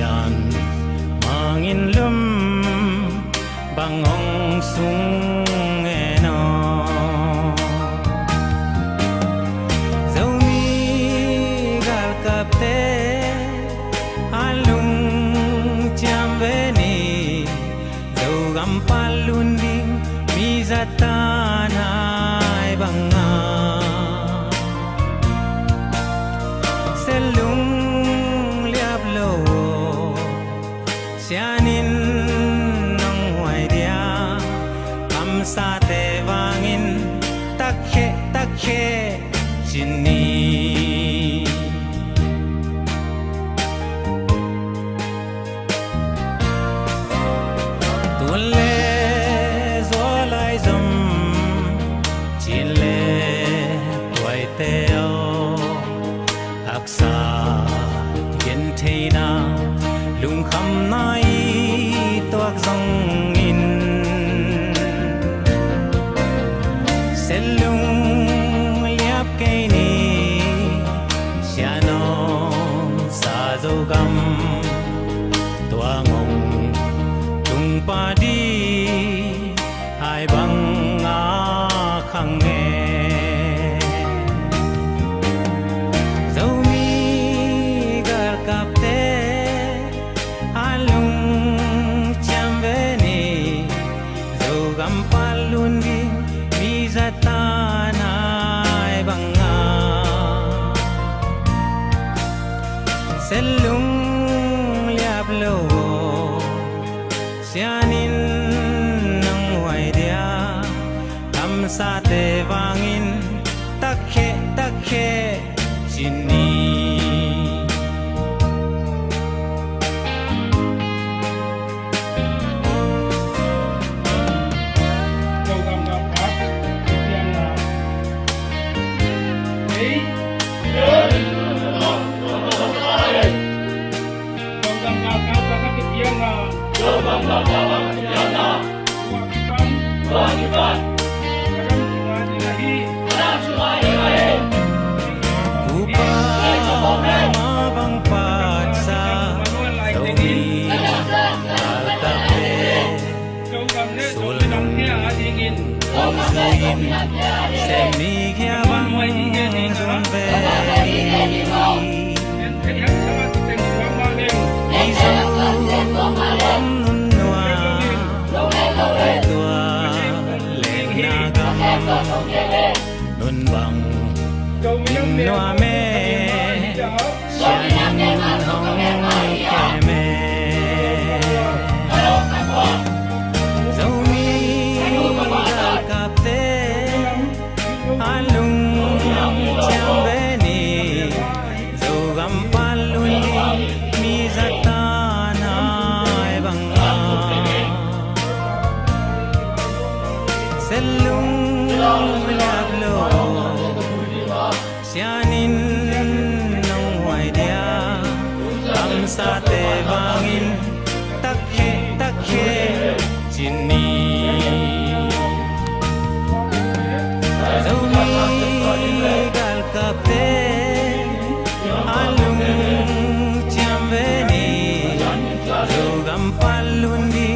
sian mangin lum bangong sung eno zomi gal kapte alung chambeni zogam palunding mizatanai banga selung liap lo sianin nong hoài dia am sa te wangin takhe chini tulle zolai zum chile hoài teo aksa yen theina lung kham nai toak zong in selung liap ke ni sianom sa zo gam tuangong tung pa di hai bang a khang nghe zomi gar kapte alung chambeni zogam palundi mizatanai banga selung liap lo sianin nang hoài dia am sa te wangin takhe chini mabang patsa zomi altape sulung zuin semi kia bang zumbe izo om nunua tua leng nagam nun bang noa me sianin hong keme zomi gal kapte alung chambeni zogam palundi mizatanai banga selung liap lo sianin nong hoài dia am sa te wangin takhe chini zomi gal kapte alung chambeni zogam palundi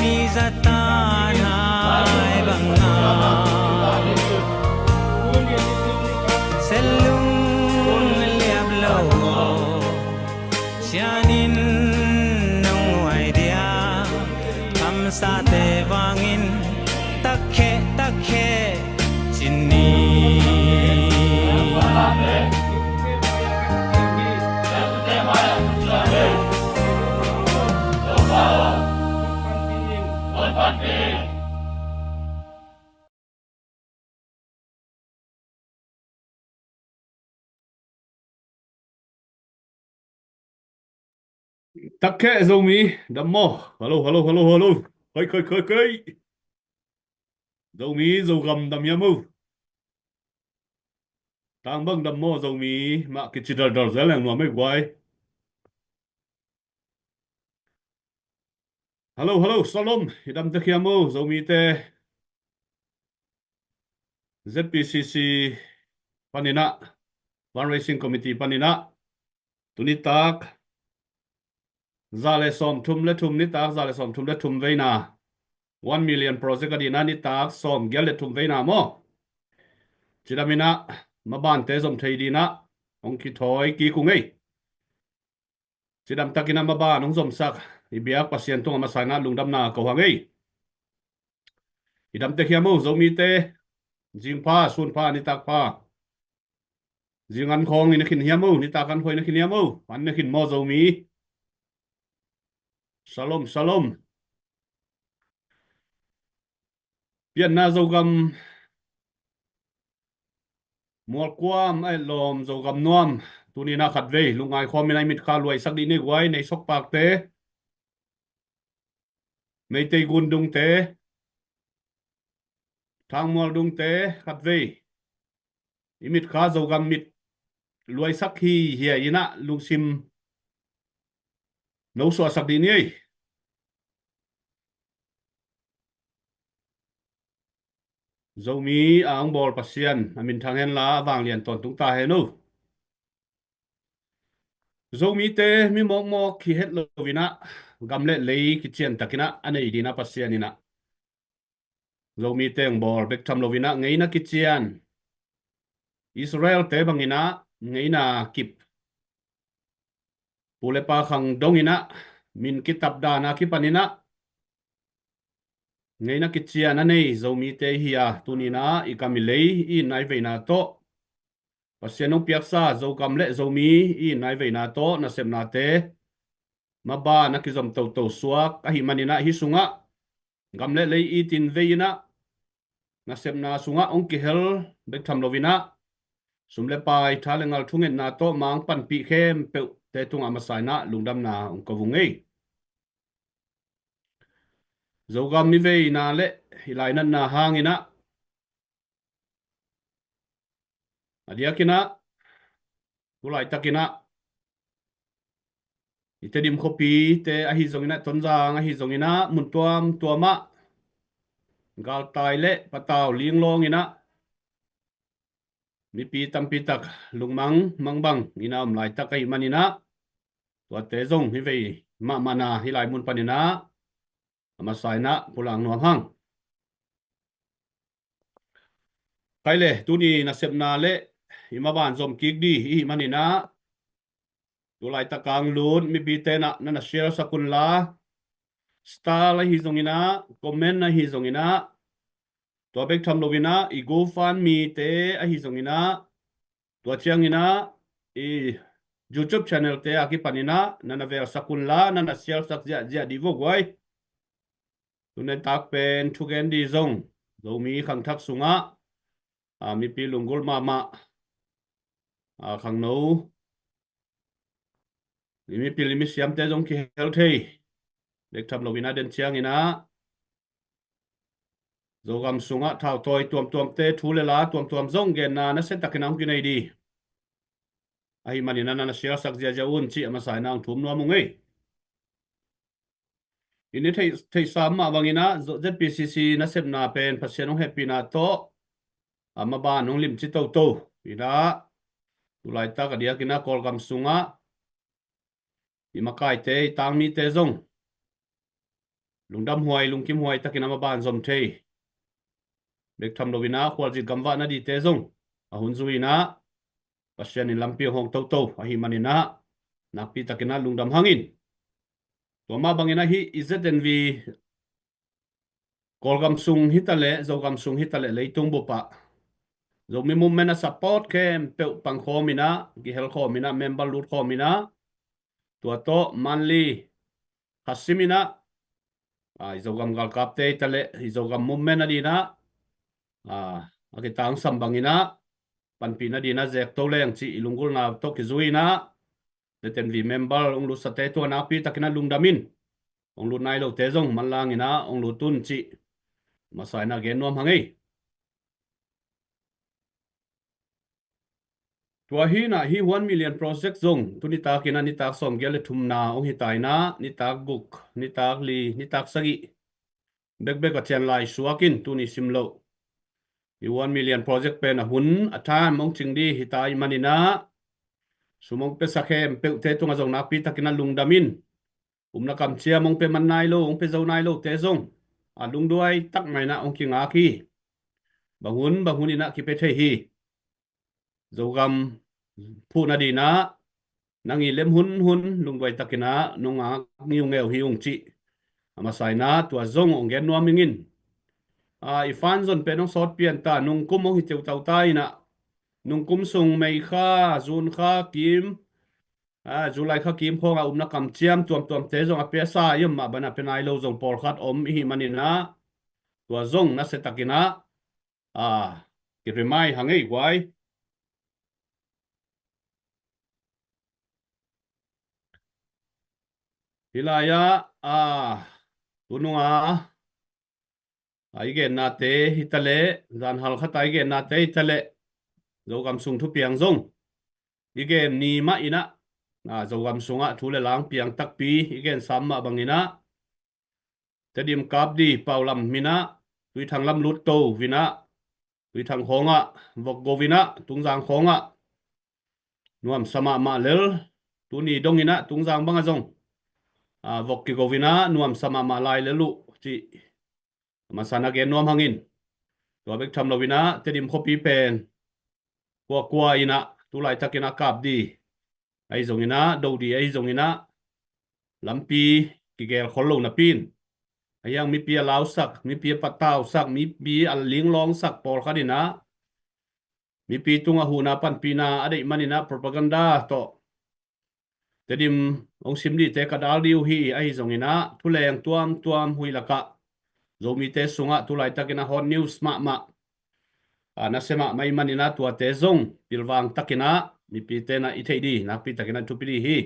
mizatanai banga selung liap lo sianin nong hoài dia am sa te wangin takhe chini Takke zomi dammo hello kai zomi zogam damyamu tang bang dammo zomi ma kichidar dar zeleng no me gwai hello salom idam takyamu zomi te ZPCC panina One Racing Committee panina tunitak zale som thum le thum ni tak zale som thum le thum veina 1 million project adina ni tak som gel le thum veina mo chidamina maban te zom thei dina ong ki thoi ki ku ngei chidam takina maban ong zom sak ibiak pasien tung ama sana lungdam na ko hangei idam te khiamo zomi te jing pha sun pha ni tak pha jing an khong ni khin hiamo ni tak an khoi ni khin hiamo an ni khin mo zomi shalom shalom pian na zogam mual kwam ai lom zogam nuam tuni na khat ve lungai khom mi nai mit kha luai sak di ni wai nei sok pak te mei te gun dung te thang mual dung te khat ve imit kha zogam mit luai sak hi hia ina lungsim no so sak di ni zomi ang bol pasian amin thang hen la wang lian ton tung ta he no zomi te mi mok mok khi het lo vina gam le lei ki chen takina anei dina pasian ina zomi te ang bol bek tham lo vina ngei na ki chian Israel te bangina ngei na kip pule pa khang dongina min kitab dana ki panina ngei na ki chian anei zomi te hiya tunina ikamilei I nai veina to pasianong piaksa zo kam le zomi I nai veina to na semna te maba na ki zom to to suak a hi manina hi sunga gam le lei I tin veina na semna sunga ong ki hel bek tham lovina sumle pai thalengal thungen na to mang pan pi khem pe te tung amasai na lungdam na ong ko vungei zogam mi veina le hilai nan na hangina adiakina ulai takina itedim khopi te ahi zongina tonjang ahi zongina muntuam tuama gal tai le pataw linglong ina mi pi tam pi tak lungmang mangbang ina lai takai manina tua te zong hi vei ma mana hi lai mun panina ama saina pulang nuam hang kaile tuni na sepna le imaban zom kik di hi manina tulai takang lun mi pi te na share sakun la star la hi zongina comment na hi zongina tua bek tham lovina I go fan mi te a hi zongina tua chiang ina I YouTube channel te aki panina nana ver sakun la nana share sak ja di vo gwai tunen tak pen thugen di zong zomi khang thak sunga mi pi lungul mama khang no mi pi limi siam te zong ki hel thei bek tham lovina den chiang ina zogam sunga thao toy tuam te thule la tuam zong gen na se takinang ki nei di ai manina na share sak ja un chi ama sai nang thum no mungei ini thei sam ma bangina ZPCC na sep na pen pasianong happy na to ama ba nong lim chi to ina tulai ta ka dia kina kol gam sunga imakai te tang mi te zong lungdam huai lungkim huai takina ma ban zom thei bek tham lovina khwal ji gamwa na di te zong a hun zuina pasian in lampi hong to a hi manina nakpi takina lungdam hangin to ma bangina hi ZNV kolgam sung hitale zogam sung hitale leitung bopa zomi mumena support kem pe pang khomina gi hel khomina member lut khomina tua to manli hasimina ai zogam gal kapte tale zogam mumena dina akitang sambangina panpina dina zek to leng chi ilungul na to ki zuina ZNV member ong lu sate to na pi takina lungdamin ong lu nai lo te zong manlangina ong lu tun chi masai na gen nuam hangai tua hi na hi 1 million project zong tuni ta kina ni tak som gele thum na ong hi tai na ni tak guk ni tak li ni tak sagi bek a chen lai suakin tuni simlo hi 1 million project pen a hun athan mong chingdi hi tai manina sumong pe sakhem pe te tunga zong na pi takina lungdamin na kam chia mong pe man nai lo ong pe zo nai lo te zong a lung duai tak mai na ong ki nga ki bangun ina ki pe the hi zo gam phu na di na nangi lem hun lung duai takina nonga ngiu ngeu hi ong chi ama sai na tua zong ong gen nuam mingin ifan zon pe nong sot pian ta nung kum ong hi cheu tau ta ina nung kum sung mei kha zun kha kim July kha kim khong na kam chiam tuam te zong a pe sa yum ma bana pe nai lo zong por khat om hi manina tua zong na se takina à cái phải mai hàng ấy quái thì là ya tununga ai gen na te hitale dan hal khata ai gen na te hitale zo gam sung thu piang zong igen ni ma ina zo gam sunga thu le lang piang tak pi igen sam ma bangina te dim kap di paulam mina tui thang lam lut to vina tui thang khonga vok govina tungjang khonga nuam sama ma lel tuni dongina tungjang banga zong vok ki govina nuam sama ma lai lelu chi masana gen nuam hangin to bek tham lovina te dim khopi pen kwa ina tu lai takina kap di ai zong ina do di ai zong ina lampi ki gel kholo na pin ayang mi pia lau sak mi pia patau sak mi pi al ling long sak por khadina mi pi tunga huna pan pina ade manina propaganda to tedim ong simdi te kadal diu hi ai zong ina thuleng tuam hui laka zomi te sunga tulai takina hot news ma na sema mai manina tua te zong pilwang takina mi pi te na i theidi na pi takina tupidi hi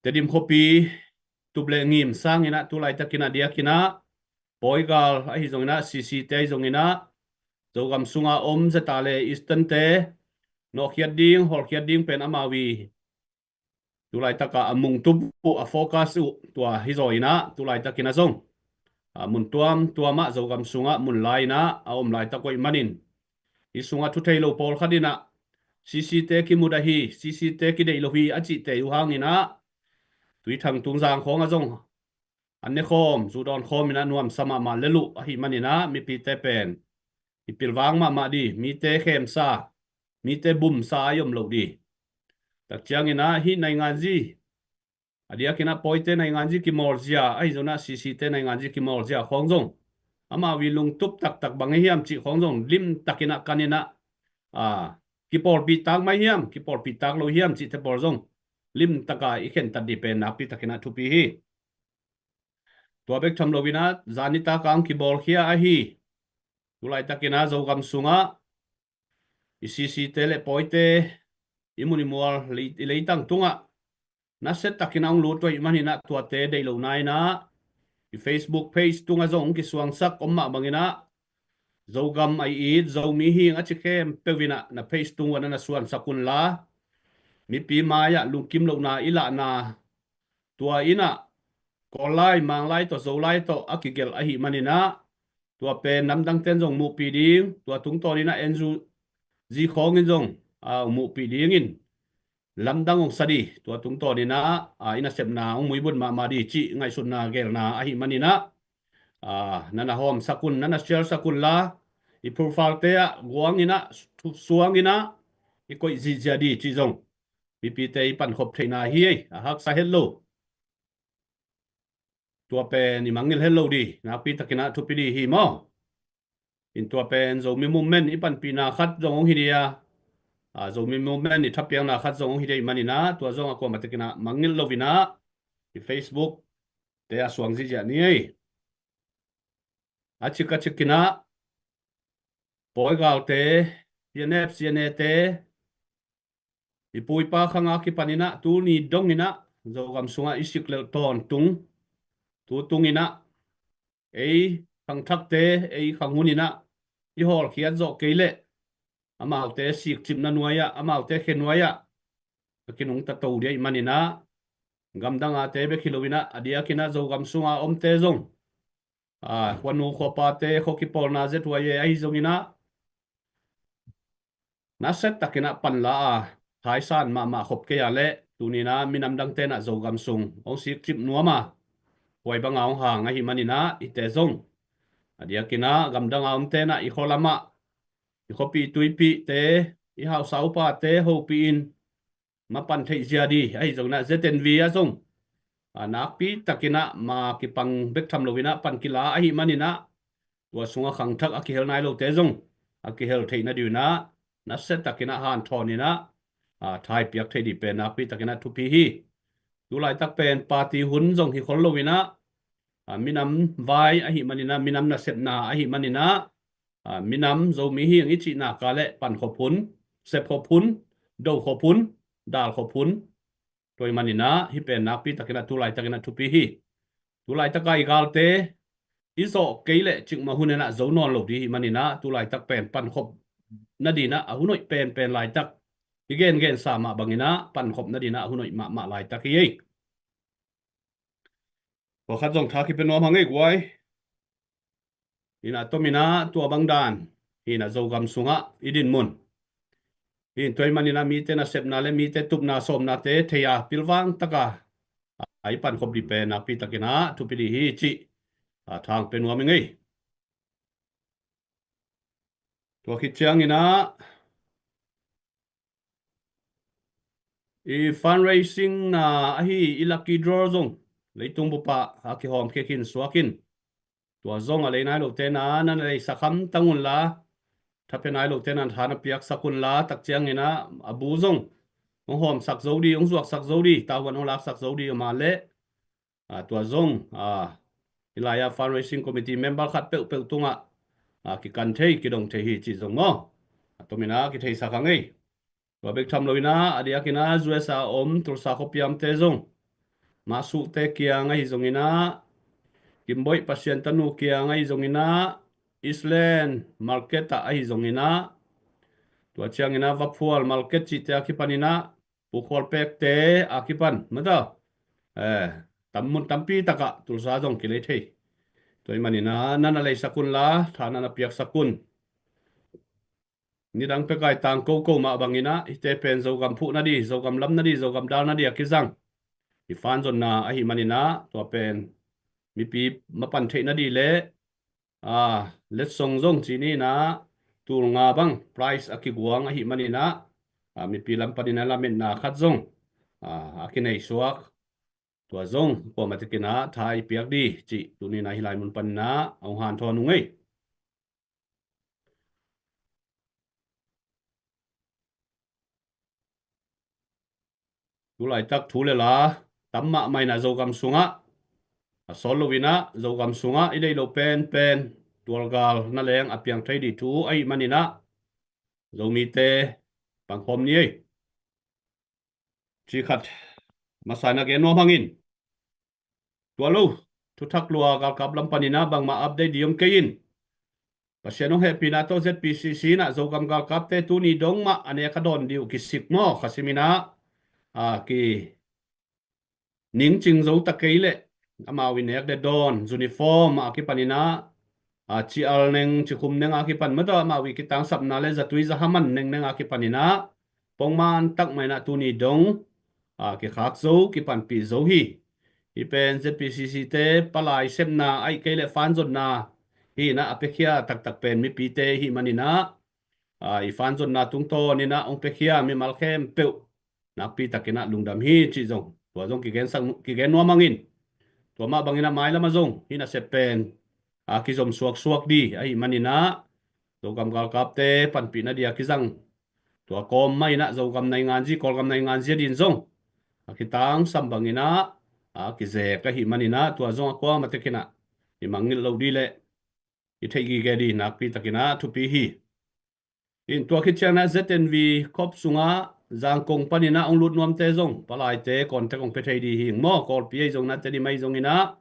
tedim khopi tuble ngim sangina tulai takina diakina poigal ai zong ina cc te zong ina zogam sunga om zetale eastern te no khiat ding hol khiat ding pen amawi tulai taka amung tupu a focus u tua hizoina tulai takina zong mun tuama zogam sunga mun laina a om lai takoi manin isunga thu thailo pol khadina cc te ki mudahi cc te ki dei lohi achi te yu hangina tui thang tungjang khong a zong anne khom zudon khom ina nuam sama ma lelu a hi manina mi pi te pen ipilwang ma di mi te khem sa mi te bum sa yom lo di tak chiang ina hi nai ngan ji adia kina poite nai ngan ji ki morzia ai zona cc te nai ngan ji ki morzia khong zong ama wi lung tup tak bang hiam chi khong zong lim takina kanina ki por pi tak mai hiam ki por pi tak lo hiam chi te por zong lim taka i khen ta di pen na pi takina thu pi hi tua bek tham lo wina zanita kang ki bol khia a hi tulai takina zo gam sunga ICC tele poite imuni mual leitang tunga na set takina ong lut toi manina tua te dei lo nai na i Facebook page tunga zong ki suang sak omma bangina zo gam ai it zo mi hing a chikem pewina na page tunga na suan sakun la mi pi maya lungkim lo na ila na tua ina kolai manglai to zo lai to akigel a hi manina tua pe namdang ten zong mu pi ding tua tung to na enzu ji khong in zong mu pi ding in lamdang ong sadi tua tung to ni na ina sep na ong muibun ma di chi ngai sun na gel na a hi manina nana hom sakun nana share sakun la i profile te guang ina suang ina i koi ji jadi chi zong pi te pan khop theina hi hak sa hello tua pen ni mangil hello di na pi takina thu pi di hi mo in tua pen zo mi movement i pan pi na khat zong ong hi dia zo mi movement ni thapiang na khat zong ong hi dei manina tua zong ko matakina mangil lovina i Facebook te aswang ji ja ni ei achika chikina poigal te PNF CNA te i pui pa khanga ki panina tu ni dongina zo gam sunga isik le ton tung tu tungina ei khang thak te ei khang hunina i hol khian zo keile amau te sik chim na nuaya amau te khenwaya kinung ta to dia manina gamdanga te be khilowina adia kina zo gam sunga om te zong kwanu khopa te khoki pol na je tuaye ai zongina na set takina panla thai san ma khop ke ya le tunina minam dang te na zo gam sung ong sik chip nuama hoi bang ong hang a hi manina ite zong adia kina gam dang ong te na i kholama i khopi tuipi te i hau sau pa te ho pi in ma pan thei zia di ai zong na zeten vi a zong nak pi takina ma ki pang bek tham lovina pan kila a hi manina tua sunga khang thak a ki hel nai lo te zong a ki hel thei na diu na set takina han thonina thai piak thei di pe nak pi takina thu pi hi tu lai tak pen party hun zong hi khol lovina minam vai a hi manina minam na set na a hi manina minam zo mi hi ang ichi na ka le pan khopun sep khopun do khopun dal khopun toy manina hi pen nak pi takina tu lai takina thu pi hi tu lai takai gal te izo keile ching ma hunena zo non lo di hi manina tu lai tak pen pan khop na di na a hunoi pen lai tak gen sa ma bangina pan khop na di na hunoi ma lai tak hiพอขัดส่งทาคิเป็นน้องพังไอ้กวยหินะตัวมีนะตัวบางดานหินะโจกำสุงะอีดินมุนหินตัวมันนี่นะมีเตนะเสพนาเลมีเตตุบนาสมนาเตเทียปิลวังตะกาไอปันคบดีเป็นนักปีตะกินะทุปิดีฮิจิทางเป็นหัวมึงไงตัวคิดเชียงนี่นะfundraising na ahi ilaki draw zong leitung bupa aki hom kekin swakin tua zong a leinai lo te na nan lei sakham tangun la thapenai lo te nan thana piak sakun la tak chiang ina abu zong ong hom sak zo di ong zuak sak zo di tawan ong lak sak zo di ma le tua zong ilaya fundraising committee member khat pe tunga ki kan thei ki dong thei hi chi zong mo atomina ki thei sakangai tua bek tham loina adia kina zuesa om tulsa khopiam te zong masu te kia ngai zongina kimboi pasien tanu kia ngai zongina Island market ta ai zongina tua chiangina vapual market chi te akipanina pukhol pek te akipan mata tammun tampi taka tulsa zong kile thei toy manina nana lei sakun la thana na piak sakun ni dang pe kai tang ko ma bangina ite pen zo gam phu na di zo gam lam na di zo gam dal na di akizang i fan zon na a hi manina to pen mi pi ma pan thei na di le let song zong chi ni na tur nga bang price aki guang a hi manina mi pi lam panina la men na khat zong akinei suak to zong po matikina thai piak di chi tu ni na hilai mun pan na ong han thon ngai tu lai tak thu le la tamma mai na zo gam sunga solovina zo gam sunga idei lo pen tualgal na leng apiang thei di thu ai manina zo mi te pangkhom ni ei chi khat masana ge no mangin tualu thu thak lua gal kap lam panina bang ma update diom kein pasianong happy na to ZPCC na zo gam gal kap te tu ni dong ma ane ka don diu kisik mo khasimina ki ning ching zo ta keile ama winek de don uniform ki panina chi al neng chi khum neng ki pan ma da ma wi ki tang sap na le zatui za haman neng ki panina pongman tak mai na tu ni dong ki khak zo ki pan pi zo hi i pen ZPCC te palai sem na ai keile fan zon na hi na apekhia tak pen mi pi te hi manina i fan zon na tung to ni na ong pekhia mi mal khem pe nak pi takina lungdam hi chi zong tua zong ki gen no mangin tua ma bangina mai lama zong hina sepen ki zom suak di ai manina zo gam gal kap te pan pi na dia ki zang tua kom mai na zo gam nai ngan ji kol gam nai ngan ji din zong ki tang sam bangina ki ze ka hi manina tua zong akwa matekina i mangil lo di le i thei gi ge di nak pi takina thu pi hi in tua ki chana ZNV kop sunga giang kong panina ong lut nuam te zong palai te kon te kong pe thei di hing mo kol pi zong na te di mai zong ina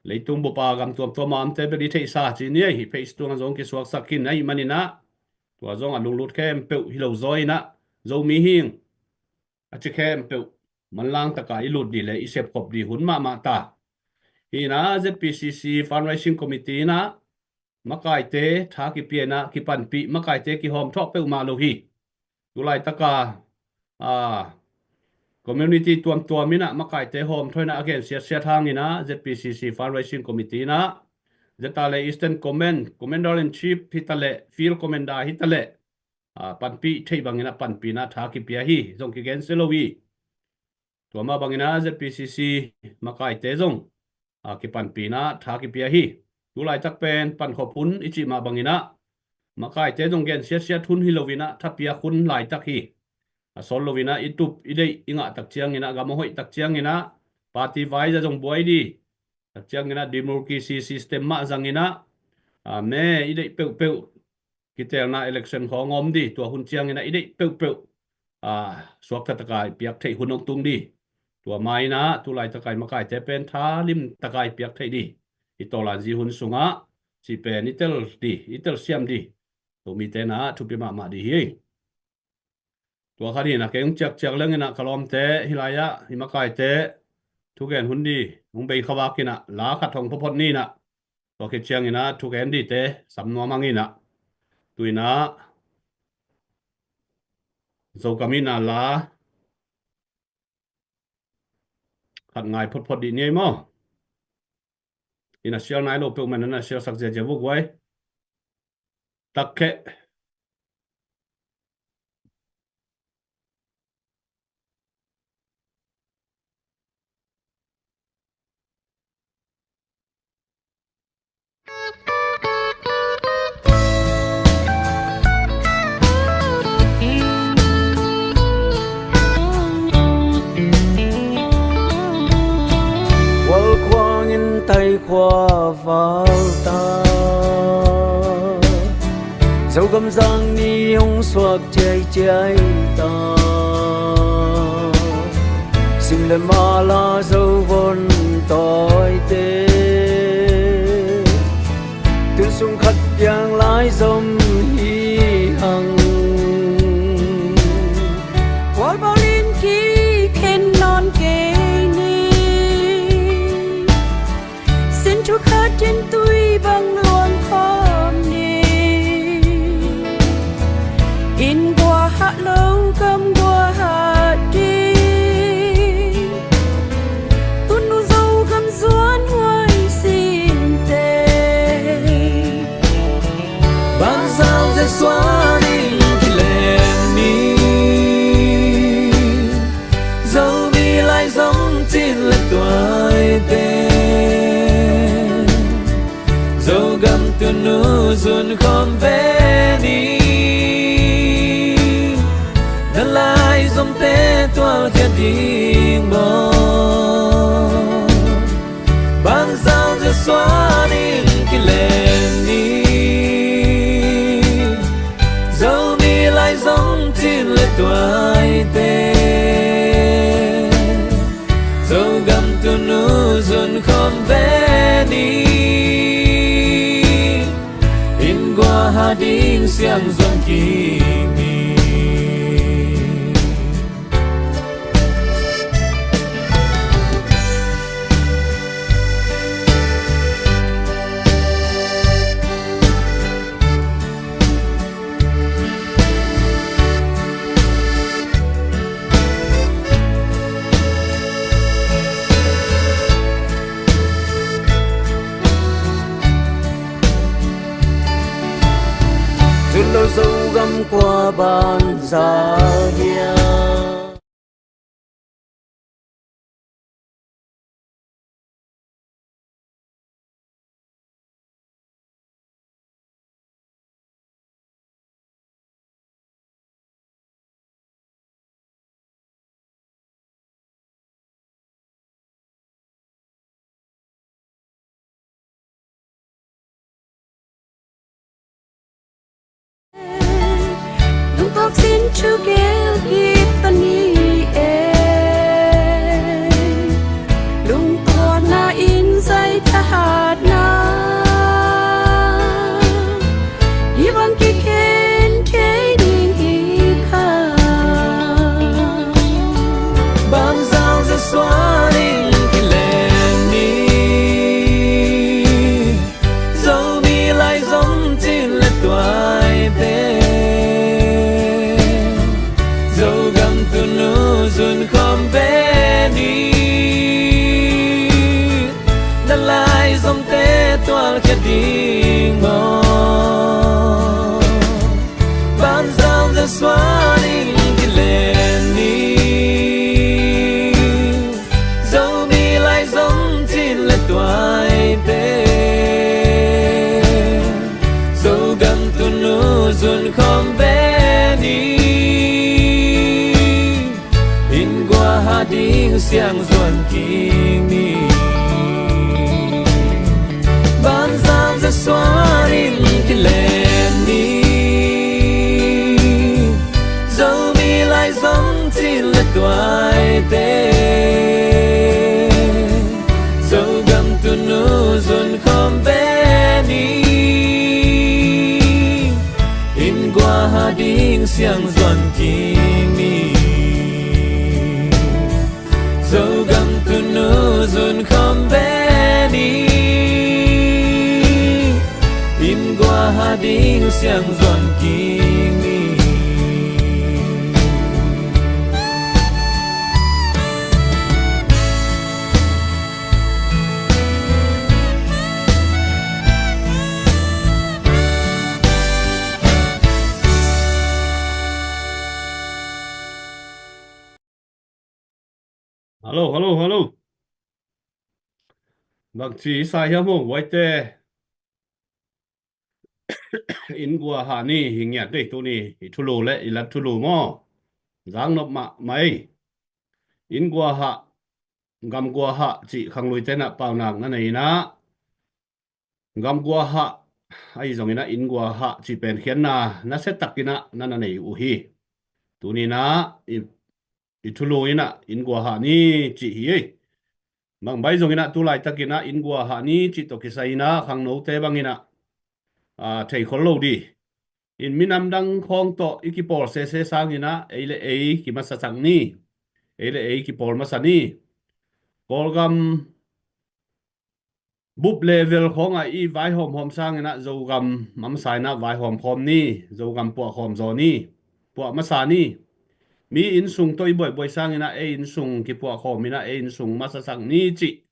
leitung bo pa gam tuam to mam te be di thei sa chi ni hi face tu zong ki suak sakin ai manina tua zong a lung lut kem pe hi lo zoi na zo mi hing a chi kem pe man lang taka i lut di le i sep kop di hun ma ta hi na ZPCC fundraising committee na makai te tha ki pi na ki pan pi makai te ki hom thok pe ma lo hi tu lai taka community tua mina makai te home thoina again sia thang ina ZPCC fundraising committee na zetale Eastern Commander in Chief hitale field commander hitale panpi thei bangina panpi na thaki pia hi jong ki gen selowi tua ma bangina ZPCC makai te jong ki panpi na thaki pia hi tulai tak pen pan khopun ichi ma bangina makai te jong gen sia thun hi lovina thapia khun lai tak hi sol lovina itup idei inga tak chiang ina gamohoi tak chiang ina party vai ja jong boy di tak chiang ina democracy system ma zangina me idei peu kitel na election khongom di tua hun chiang ina idei peu suak takai piak thei hunong tung di tua mai na tulai takai makai te pen tha lim takai piak thei di itolan ji hun sunga chi pen itel siam di to mi te na thupi ma di hi tua khani na keng chak leng na kalom te hilaya himakai te thugen hun di hung bei khawakina la khat thong phopot ni na to ke chiang ina thugen di te samno mangina tuina zo kamina la khat ngai phot di nei mo ina sial nai lo pe man na sial sak je vu gwai takke tay khoa vào ta dẫu gầm giang ni hông xoạc chạy ta xin lời mà la dẫu vốn tội tê tương sung khắc giang lái dòng hi hằng qua bao liên ký khen non kê chúc khát trên tôi bằng luôn khom nề in qua hạ lâu cầm qua hạ đi tuôn nu dâu cầm doan hoài xin tê bằng sao dễ xóa đi thì lên đi dâu mi lại giống trên lệ tuổi tê dẫu gầm từ nu dùn không về đi đã lại dòng tế toa thiên đình bò bằng dao giờ xóa đi cái lên đi dẫu mi lại giống trên lệ tuổi tê dẫu gầm từ nu dùn không về đi qua hading siang zon kimi lâu dâu găm qua bàn giá hia xin chú kêu kita ni lung tua na in say tahat na ibang kiken thế đi kha bang giao ra xóa đi cái lên đi dẫu mi lại giống trên là tuổi bé dẫu gầm từ nu dùn không về chết đi ngó ban giao ra xóa đi cái lệ ní dẫu đi lại giống trên lệ toại bê dẫu gần tu nu dùn không bé ní in qua hà đi xiang dùn kinh ní ban giao ra xóa đi cái lệ ní dẫu đi lại giống chỉ là toại tê dẫu gần tu nu dùn không bé ní in qua hà đi xiang dùn kinh ní dẫu gần tu nu dùn không bé ní in qua hà đi xiang dùn kinh ní Hello, hello, hello. Bác chỉ sai hiếm không? Vậy thế in qua hà ni hình nhạt đây tôi ni thu lù lệ là thu lù mò giang nộp mạ mấy in qua hạ gam qua hạ chỉ khang lùi tên nạ bao nàng ngân này na gam qua hạ ai giống na in qua hạ chỉ bền khiến na sẽ tắc na na này u hi tôi ni na i thu lù ina in qua hạ ni chỉ hi mang bay giống na tu lại tắc na in qua hạ ni chỉ to kisai na khang nấu tế bang ina thầy khó lâu đi in minam dang khong to ikipol se sang ina eile ei ki masa sang ni eile ei ki pol masa ni polgam búp level khong i vai hom sang ina zo gam mam sai na vai hom khom ni zo gam po khom zo ni po masa ni mi in sung toi boy sang ina e in sung ki po khom ina e in sung masa sang ni chi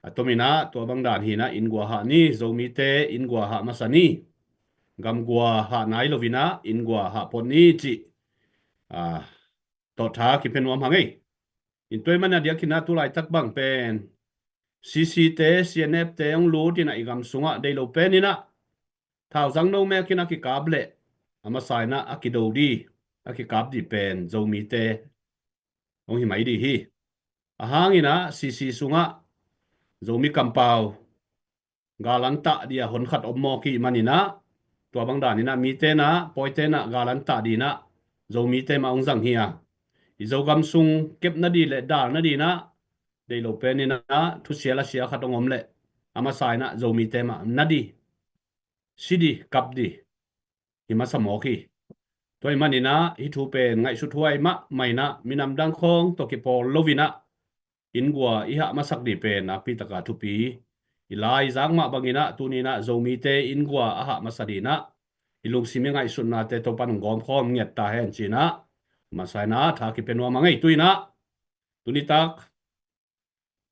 atomina to bang dan hi na in gwa ha ni zo mi te in gwa ha masa ni gam gua ha nai lovina in gua ha pon ni chi to tha ki pen wam hangai in toy mana dia kina tu lai tak bang pen cc te cnf te ong lu ti na igam sunga dei lo pen ina thao jang no me kina ki kable ama sai na akido di aki kap di pen zo mi te ong hi mai di hi ahangina cc sunga zo mi kampau galanta dia hon khat ommo ki manina tua bang dan ina mi te na poi te na galan ta di na zo mi te ma ong jang hiya i zo gam sung kep na di le dar na di na dei lo pen ina thu sia la sia khat ong om le ama sai na zo mi te ma na di sidi kap di hi ma samo ki toy manina hi thu pen ngai su thuai ma mai na minam dang khong to ki pol lovina in gua i ha ma sak di pen na pi taka thu pi ilai zang ma bangina tunina zo mi te in gua a ha ma sadina ilung simi ngai sun na te to pan gom khom nget ta hen china masai na tha ki penwa mangai tuina tuni tak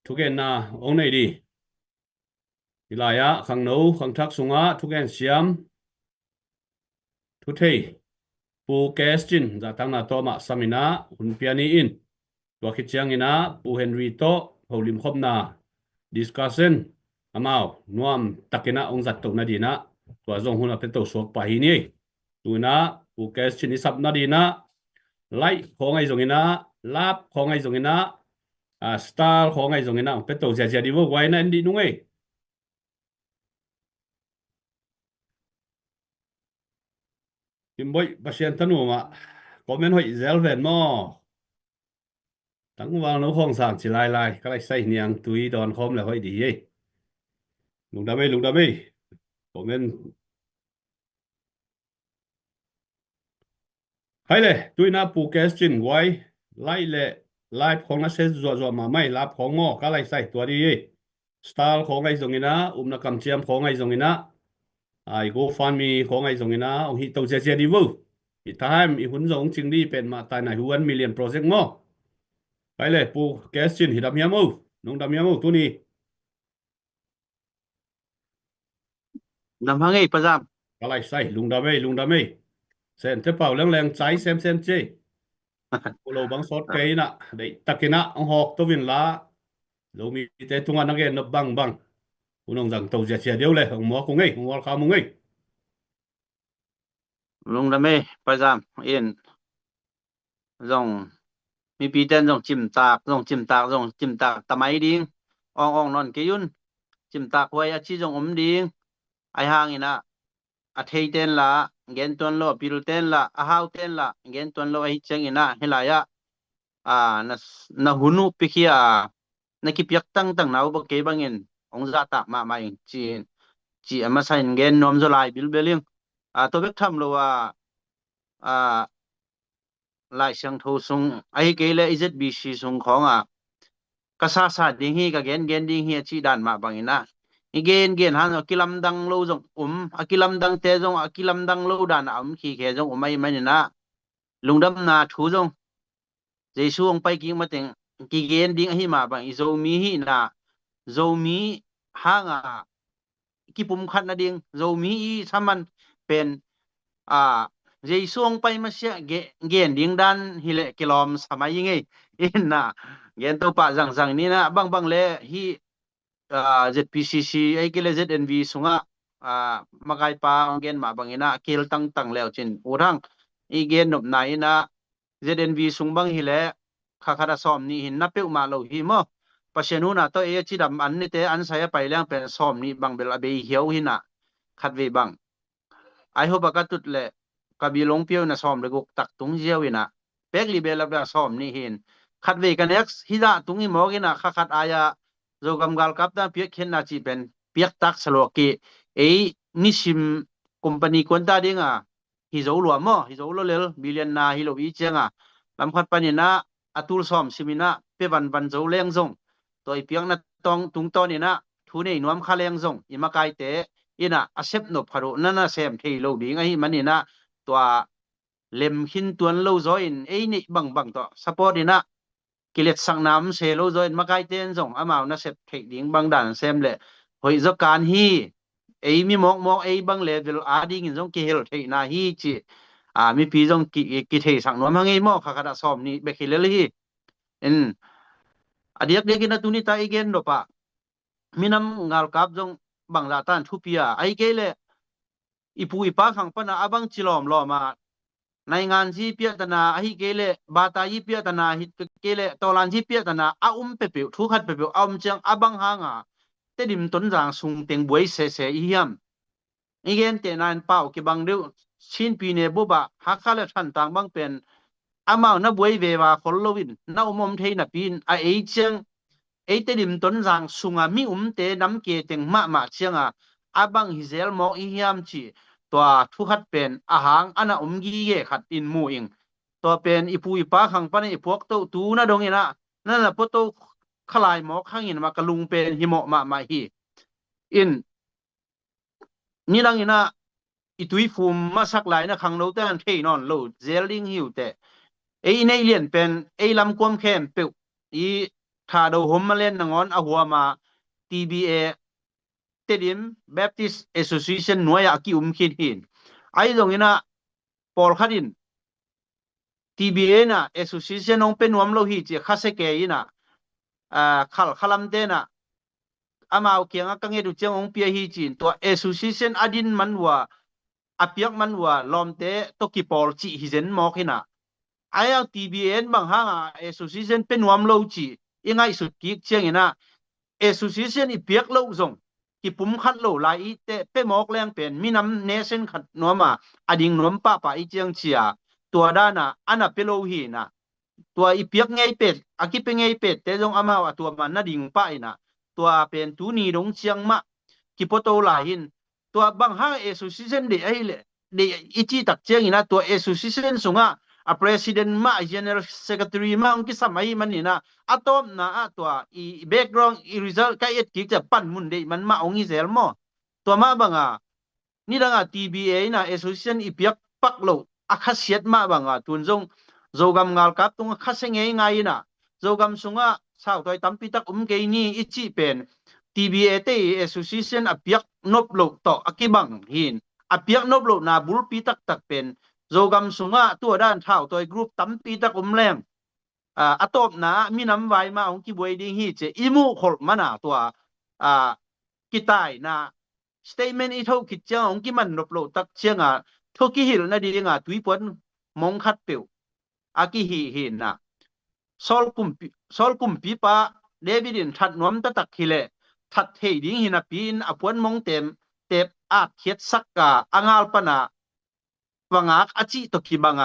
thugen na ong nei di ilaya khang no khang thak sunga thugen siam thu thei pu kestin za tang na to ma samina hun piani in to khi chiang ina pu henry to holim khom na discussion amao nuam takina ong zat to na di na to zong hun ape to sok pa hi ni tuna pu kestin ni sap na di na lai khongai zong ina lap khongai zong ina style khongai zong ina pe to sia di wo wai na di nu ngai kim boy pasien tanu ma comment hoi zel ven mo tang wang no khong sang chi lai lai ka lai sai niang tui don khom la hoi di ei lung da mei comment hay le tui na pu question wai lai le live khong na se zo ma mai lap khong ngo ka lai sai tua di ei style khong ai zong ina na kam chiam khong ai zong ina ai go fan mi khong ai zong ina ong hi to je di vu i time i hun zong ching di pen ma tai na 1 million project mo hay le pu question hi dam hiam mo nong dam hiam mo tu ni nam hang ei pazam cái lại say lùng đam ấy sen thế bảo leng cháy xem chơi lâu băng sót cây nè đấy tắc cái nè ông học tôi viên lá lâu mi thế tung anh nghe nó băng băng unong rằng tàu giật giật điêu lệ ông mua cũng ngay ông mua khao mông ngay lung dame pazam in dòng mi pi ten dòng chim tạc tamai ding ong non ke yun chim tạc wai a chi dòng ding ai hang ina a thei ten la gen ton lo pil ten la a hau ten la gen ton lo ai cheng ina helaya na hunu pikia na ki piak tang nau ba ke bangin ong za tak ma mai chi ama sain gen nom zo lai bil beling to bek tham lo a lai sang tho sung ai ke le izbc sung khong kasa ding hi ka gen ding hi chi dan ma bangina gen han akilam dang lo jong akilam dang te jong akilam dang lo dan khi ke jong mai mai na lungdam na thu jong jesu ong pai ki ma teng ki gen ding hi ma bang izo mi hi na zo mi hanga ki pum khat na ding zo mi i saman pen jesu ong pai ma sia gen ding dan hi le kilom samai nge in na gen to pa jang ni na bang le hi ZPCC ai ke le ZNV sunga makai pa gen ma bangina kil tang leo chin urang i gen nop na ina ZNV sungbang hi le khakara som ni hin na pe ma lo hi mo pasenu na to e chi dam an ni te an saya pai lang pen som ni bang bel abe hiau hi na khat ve bang ai ho ba ka tut le ka bi long piao na som le guk tak tung jiao ina pek li bel la som ni hin khat ve kan ex hi da tung hi mo gina khat aya zo gam gal kap da piak khen na chi pen piak tak salo ki e ni sim company kon ta dinga hi zo lo mo hi zo lo lel billion na hi lo i chenga lam khat panina atul som simina pe van zo leng zong toy piang na tong tung to ni na thu nei nuam kha leng zong ima kai te ina asep no pharu nana sem thei lo ding ai manina to lem hin tuan lo zo in ei ni bang to support ina kilet sang nam se lo zo in makai ten zong amao na sep thei ding bang dan sem le hoi zo kan hi ei mi mok ei bang level ading in zong ki hel thei na hi chi mi pi jong ki thei sang no mangai mo kha da som ni be khilel hi en adiak de kina tuni ta igen do pa minam ngal kap jong bangla tan thupia ai ke le ipu ipa khang pana abang chilom lo ma nai ngan ji pia tana ai ke le bata yi pia tana hit ke le tolan ji pia tana pe pe thu khat pe pe chang abang hanga te dim ton jang sung teng buai se hiam igen te nan pau ki bang deu chin pi ne bo ba ha kha le than tang bang pen amao na buai ve wa khol lovin na umom thei na pin a ei chang ei te dim ton jang sunga mi te nam ke teng ma chianga abang hizel mo i hiam chi to thu khat pen ahang ana gi ye khat in mu ing to pen ipu ipa khang pan ipok to tu na dong ina na po to khalai mo khang in ma kalung pen hi mo ma hi in ni lang ina itui fum ma sak lai na khang lo tan thei non lo zeling hiu te ei nei lien pen ei lam kom khem pe i tha do hom malen ngon a huwa ma TBA Tedim Baptist Association noya ki khin hin ai dong ina por kharin TBA na association ong pen wam lo hi che khase ke ina khalam te na amao kianga kange du cheng ong pia hi chin to association adin manwa apiak manwa lomte to ki por chi hi zen mo khina aya TBN bang hanga association pen wam lo chi ingai su ki cheng ina association i piak lo zong ki pum khat lo lai te pe mok leng pen minam nation khat noma ading nom pa i cheng chia tua dana ana pelo hi na tua i piak ngei pet aki pe ngei pet te jong ama wa tua man na ding pa ina tua pen tu ni dong chiang ma ki poto la hin tua bang ha association de ai le de ichi tak cheng ina tua association sunga a president ma general secretary ma ang ki samai manina atom na atwa i background i result ka et ki cha pan mun de man ma ong i zel mo to ma banga ni danga TBA na association i piak pak lo akhasiat ma banga tunjong zogam ngal kap tung khasenge ngai na zogam sunga sao toy tampi tak ke ni ichi pen TBA te association a piak นบโลต่ออากิบังหินอาเปียกนบโลนาบุลปีตักเป็นโจกำสุงะตัวด้านเท้าตัวกรุ๊ปตั้มปีตักแรงอะตบนะมีน้ำไว้มาองค์บวยดิ้งฮีเจอิมูขลมานาตัวกิตายนะสเตทเมนต์อีเท่าคิดเจ้าองค์มันนบโลตักเชียงทุกิหิลนะดีงตุยปนมองคัดเปียวอากิหินนะซอลกุมปีปะเดวิดินทัดนวมตักฮิเลทัดเฮดิ้งหินาปีนอปวนมองเต็มอาเทียดสักกะอังอัลปนาวังอักอาจิตกิบัง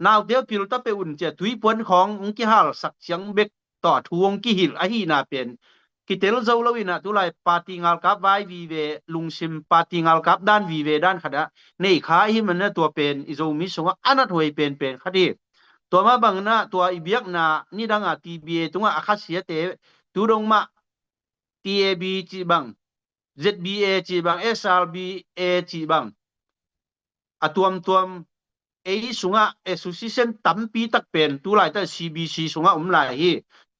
นาวเดียวพิลตะเปอุ่นเจตุยปวนขององค์ฮัลสักเชียงเบกต่อทวงกิหิลอหีนาเป็นกิเตลเจ้าลวินะตุไลปาติงอัลกับไววีเวลุงซิมปาติงอัลกับด้านวีเวด้านขณะในขาหิมันเนี่ยตัวเป็นอิโซมิสงะอันนั้นหวยเป็นคดีตัวมาบังนะตัวอีเบียกนะนี่ดังทีบีเอตรงอาคาเสียเตตูดงมาทีเอบีจีบัง ZBA จีบัง SRBA จีบังตัวเอสุงะassociation ตั้มปีตักเป็นตัวไหลแต่ CBC สุงะไหล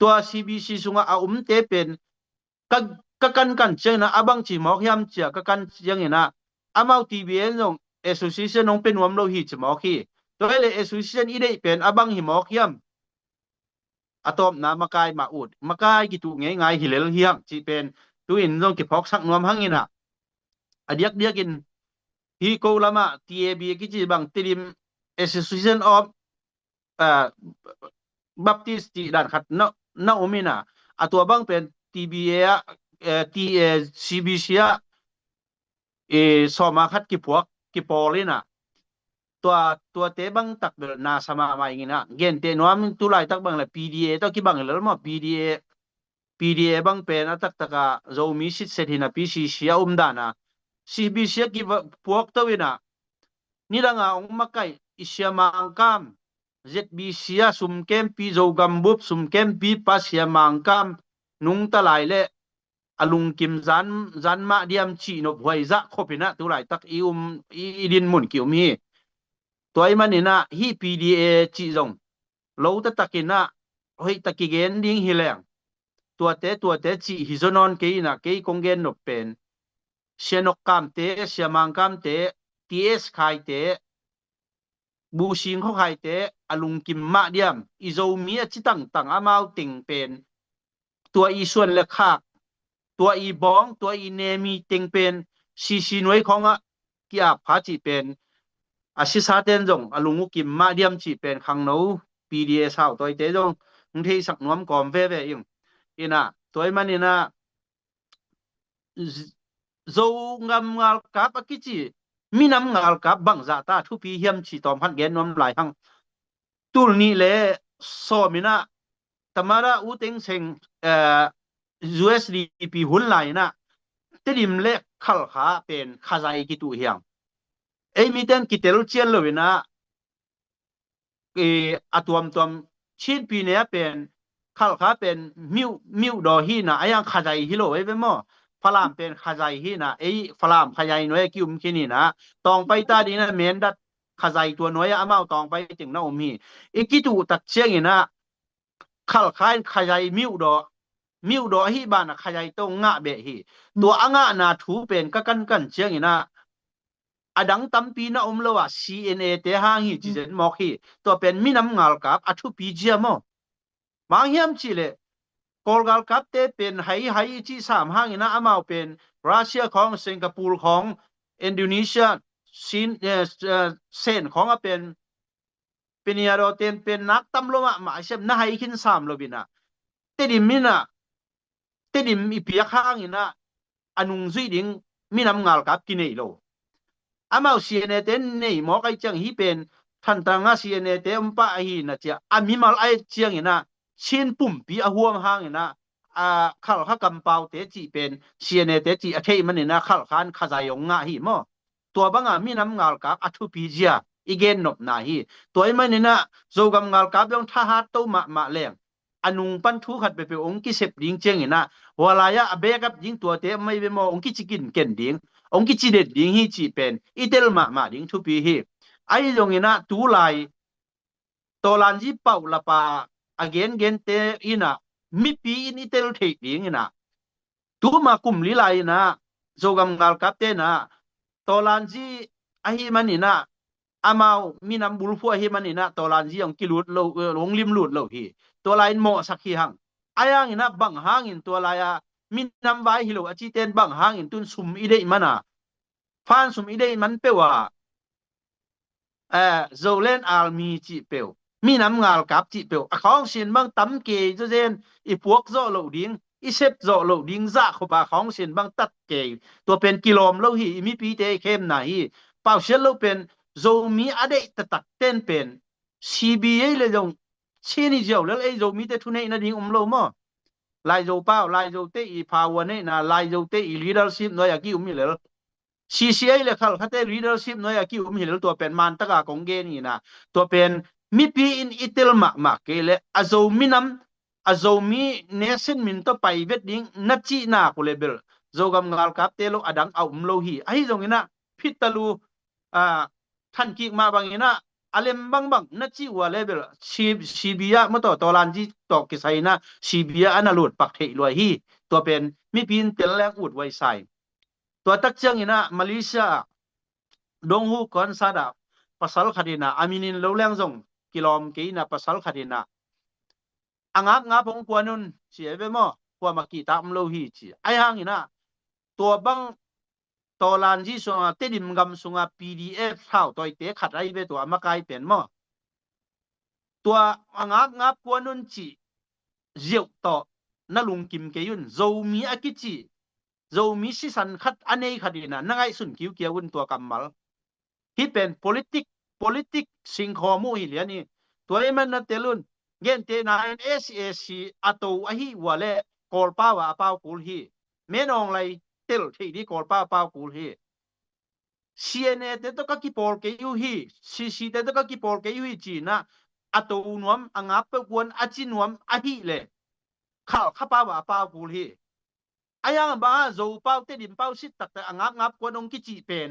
ตัว CBC สุงะเตเป็นกันเจ้านะบังจีหมอกยำเจ้ากันยังไงนะมาทีบีเอ็นง association น้องเป็นวมโลหิตจีหมอกตัวเลย association อีได้เป็นบังหิหมอกยำตบนะมากายมาอุดมากายกิตุง่ายหิเลลเฮียงจีเป็นตัวอินต้องเก็บพอกสักนวมหังอินะเดียกินฮีโกลามา TAB กิจีบังติริม Association of Baptist ด้านขัดนาอุมินะตัวบังเป็น TBA CBC สอมาขัดกิพวกกิปอลินะตัวเตบังตักเบลนาสมามาอย่างนี้นะเกณฑ์เตนวมตุไลตักบังเลย PDA ตัวกิบังเลยแล้วมา PDA บังเป็นตักกะโจมีสิทธิ์เสถินะ PCC ดานะ CBC กิพวกตัววินะนี่ดังองมาไกอิเชียมังคัม ZBC สุมเกมปีโจกัมบุบสุมเกมปีปัสเชียมังคัมนุงตะไลเละอลุงกิมจันมาเดียมชีนบหวยจะคบนะตุไลตักอีดินมุนกิวมีตัวไอ้มันนี่นะฮี PDA จีจงเราตักกินนะเฮ้ยตักกิเกนดิ้งฮิเลงตัวเตจีฮิโซนอนเกยนะเกยคงเกนนบเป็นเชนกกามเตเชียมังกามเตTS ขายเตบูชิงเขาขายเตอลุงกิมมาเดียมอิโซมีจิตังอามาติงเป็นตัวอีส่วนเล็กขากตัวอีบองตัวอีเนมีติงเป็นซีนวยของกีอาพาจิเป็นอาชิสาเตนจงอลุงกิมมาเดียมจีเป็นขังโน PDA สาวตัวเตจงมึงที่สักนวมก่อมเว่อิงอินะตัวมันอินะโจงามงาลกับกิจิมีน้ำงาลกับบังซาตาทุพีเฮียมชีตอมพันเกนนวมหลายหังตุลนี้เลยโซมินะตมาระอุติงเซงUSDP หุ่นไหลนะที่ดิมเล็กขัลขาเป็นขจายกิตุเฮียงมีเต้นกิเตลเชียนเลยนะตัวชิ้นปีเนี้ยเป็นขัลขาเป็นมิวดอฮีนะยังขจายฮิโลไว้เป็นมั้งฟลามเป็นขจายฮีนะฟลามขยายหน่วยกิวมคินี่นะตองไปตาดีนะเมนดัดขจายตัวหน่วยอามาตองไปถึงน้าอมีกิตุตักเชียงนะขัลขาขยายมิวดอฮีบ้านขยายตรงงะเบฮีตัวงะนาถูเป็นกันเชียงนะดังตั้มปีนะเลวะ CNA เตหางฮีจิเจนมอกฮีตัวเป็นมีน้ำงาลกับทุปีเจียมบางเฮียมชิเลกอลกาลกับเตเป็นไฮจีสามห้างนะอามาเป็นรัสเซียของสิงคโปร์ของอินโดนีเซียเซนของเป็นยาโรเตนเป็นนักตั้มลมมาเช่นน่าให้ขึ้นสามโลบินะเตดิมมินะเตดิมอีพีข้างนะอนุงซุยดิ้งมีน้ำงาลกับกินเอโลอามาเซียนเตนนี่หมอไอจังฮีเป็นทันตังอาเซียนเตมป้าฮีนะเจ้ามีมาไอเจียงนะเช่นปุ่มปีหัวห้างนะข้ากำเปาเตจีเป็นเซียนเตจีเทมันนะข้าขันขจายงงาฮีมั้งตัวบางมีน้ำงาลกับทุปีเจียอีเกนนบนาฮีตัวมันนะโจกำงาลกับยังท่าฮัตโตมาเลี้ยงอนุงปันทุขัดไปเป็นองค์กิเสพดิ้งเจียงนะเวลายะเบกับยิงตัวเตไม่เป็นมององค์กิจิกินเก่นดิ้งองค์กิจิเด็ดดิ้งฮีจีเป็นอีเตลมาดิ้งทุปีฮีไอ้ตรงนี้นะตูไลตัวลันจีเป่าละปาagainเตอินะมิปีอินอิเตลเทดิ้งนะตูมากุมลีไลนะ zogam ngal kapte na tolanji ahi manina amau minam bulfu ahi manina tolanji ang kilut lo long lim lut lo hi tolain mo sakhi hang ayang ina bang hangin tolaya minam vai hilo achi ten bang hangin tun sum ide mana fan sum ide man pewa zolen almi chi peu mi nam ngal kap chi peu a khong sin bang tam ke cho jen i puak zo lo ding i sep zo lo ding za kho ba khong sin bang tat ke to pen kilom lo hi mi pi te khem na hi pau sel lo pen zo mi ade ta tak ten pen cba le jong chini jo le ai zo mi te thu nei na ding lo mo lai zo pau lai zo te i power ne na lai zo te i leadership no ya ki mi le CCA เลยครับเขาแต่ leadership น้อยกี่อุ้มเห็นตัวเป็นมันตะกากงเกนี่นะตัวเป็นมีปีอินอิตลมากเกเลยอาโจมีน้ำอาโจมีเนชั่นมินตัวไปเวดดิ้งนัดจีน่ากูเลเบลโจกำงาลกับเตโลอดังเอาโลหีไอ้ตรงนี้นะพิตาลูท่านกิกมาบางนี้นะอาเลมบางนัดจีวัวเลเบลซีบียาเมื่อตัวลันจีตอกกิไซนะซีบียาอันลุดปักเทลวยฮีตัวเป็นมีปีนเตลแรงอุดไว้ใส่ตัวตักเชียงอินะมาเลเซียดงฮูคอนซาดาภาษาคดีนะอามินินโลแรงจงกิโลมกีนะภาษาคดีนะงับพงกวนุนเสียไปมั้งกว่ามากีตามโลหิจีไอ้ห่างอินะตัวบังตัวลานจีสงเตดิมกำสง PDF เท่าตัวเตะขัดไอ้เบตัวมาไกลเป็นมั้งตัวงับกวนุนจีเจียวต่อนั่ลุงกิมเกยุนโจมีอากิจีโจมีสิสันขัดอันนี้คดีนะนั่งไอ้สุนคิวเกี่ยวกันตัวกำมัลที่เป็น politic สิงคโมหิเลียนี่ตัวเอ็มันนั่นเตลุนเงี้ยเตนาย SAC อัตโตอหิวัวเล่กอลป้าว่าป้ากูลฮีเมนองไลเตลที่ดีกอลป้ากูลฮี CNA เตตัวก็กี่ปอลเกยูฮี CC เตตัวก็กี่ปอลเกยูฮีจีนะอัตโตนวมงับเปกวนอาจินวมอหิเล่ข้าป้าว่าป้ากูลฮีไอ้ยังบ้าโจเป้าเตดิมเป้าสิตักแต่งับกวนองกิจิเป็น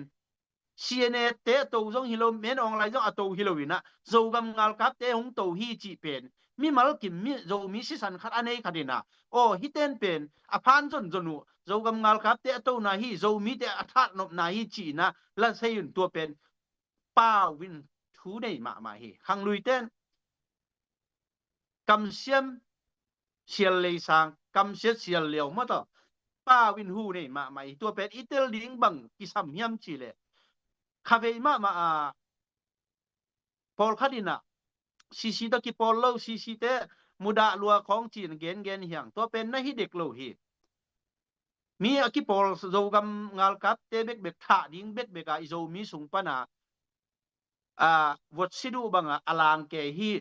CNA เตะตัวจงฮิโลเมนออนไลน์จงอัตโตฮิโลวินะโจกำงาลกับเตะหงโตฮีจิเป็นมีมาลกิมมีโจมีสิสันขัดอันนี้ขัดนะโอ้ฮิเตนเป็นอภันจนนูโจกำงาลกับเตะตัวนาฮีโจมีเตะอัฐนบนาฮีจีนะและเสียนตัวเป็นป้าวินทูในมาฮีขังลุยเต้นกำเสียมเชียร์เลยสังกำเสียเชียร์เหลียวมาต่อป้าวินฮูในมาฮีตัวเป็นอิตาลีบังกิสามยามจีเลยคาเฟ่มาพอลคดีนะซีตะกี้พอลเล่าซีเตมุดาลัวของจีนเกนเหียงตัวเป็นนักฮิเด็กโลหิมีอากิพอลโจกำงาลกับเตเบกท่าดิ้งเบกอิโจมีสุงปนาวัดสิดูบังอลางเกฮี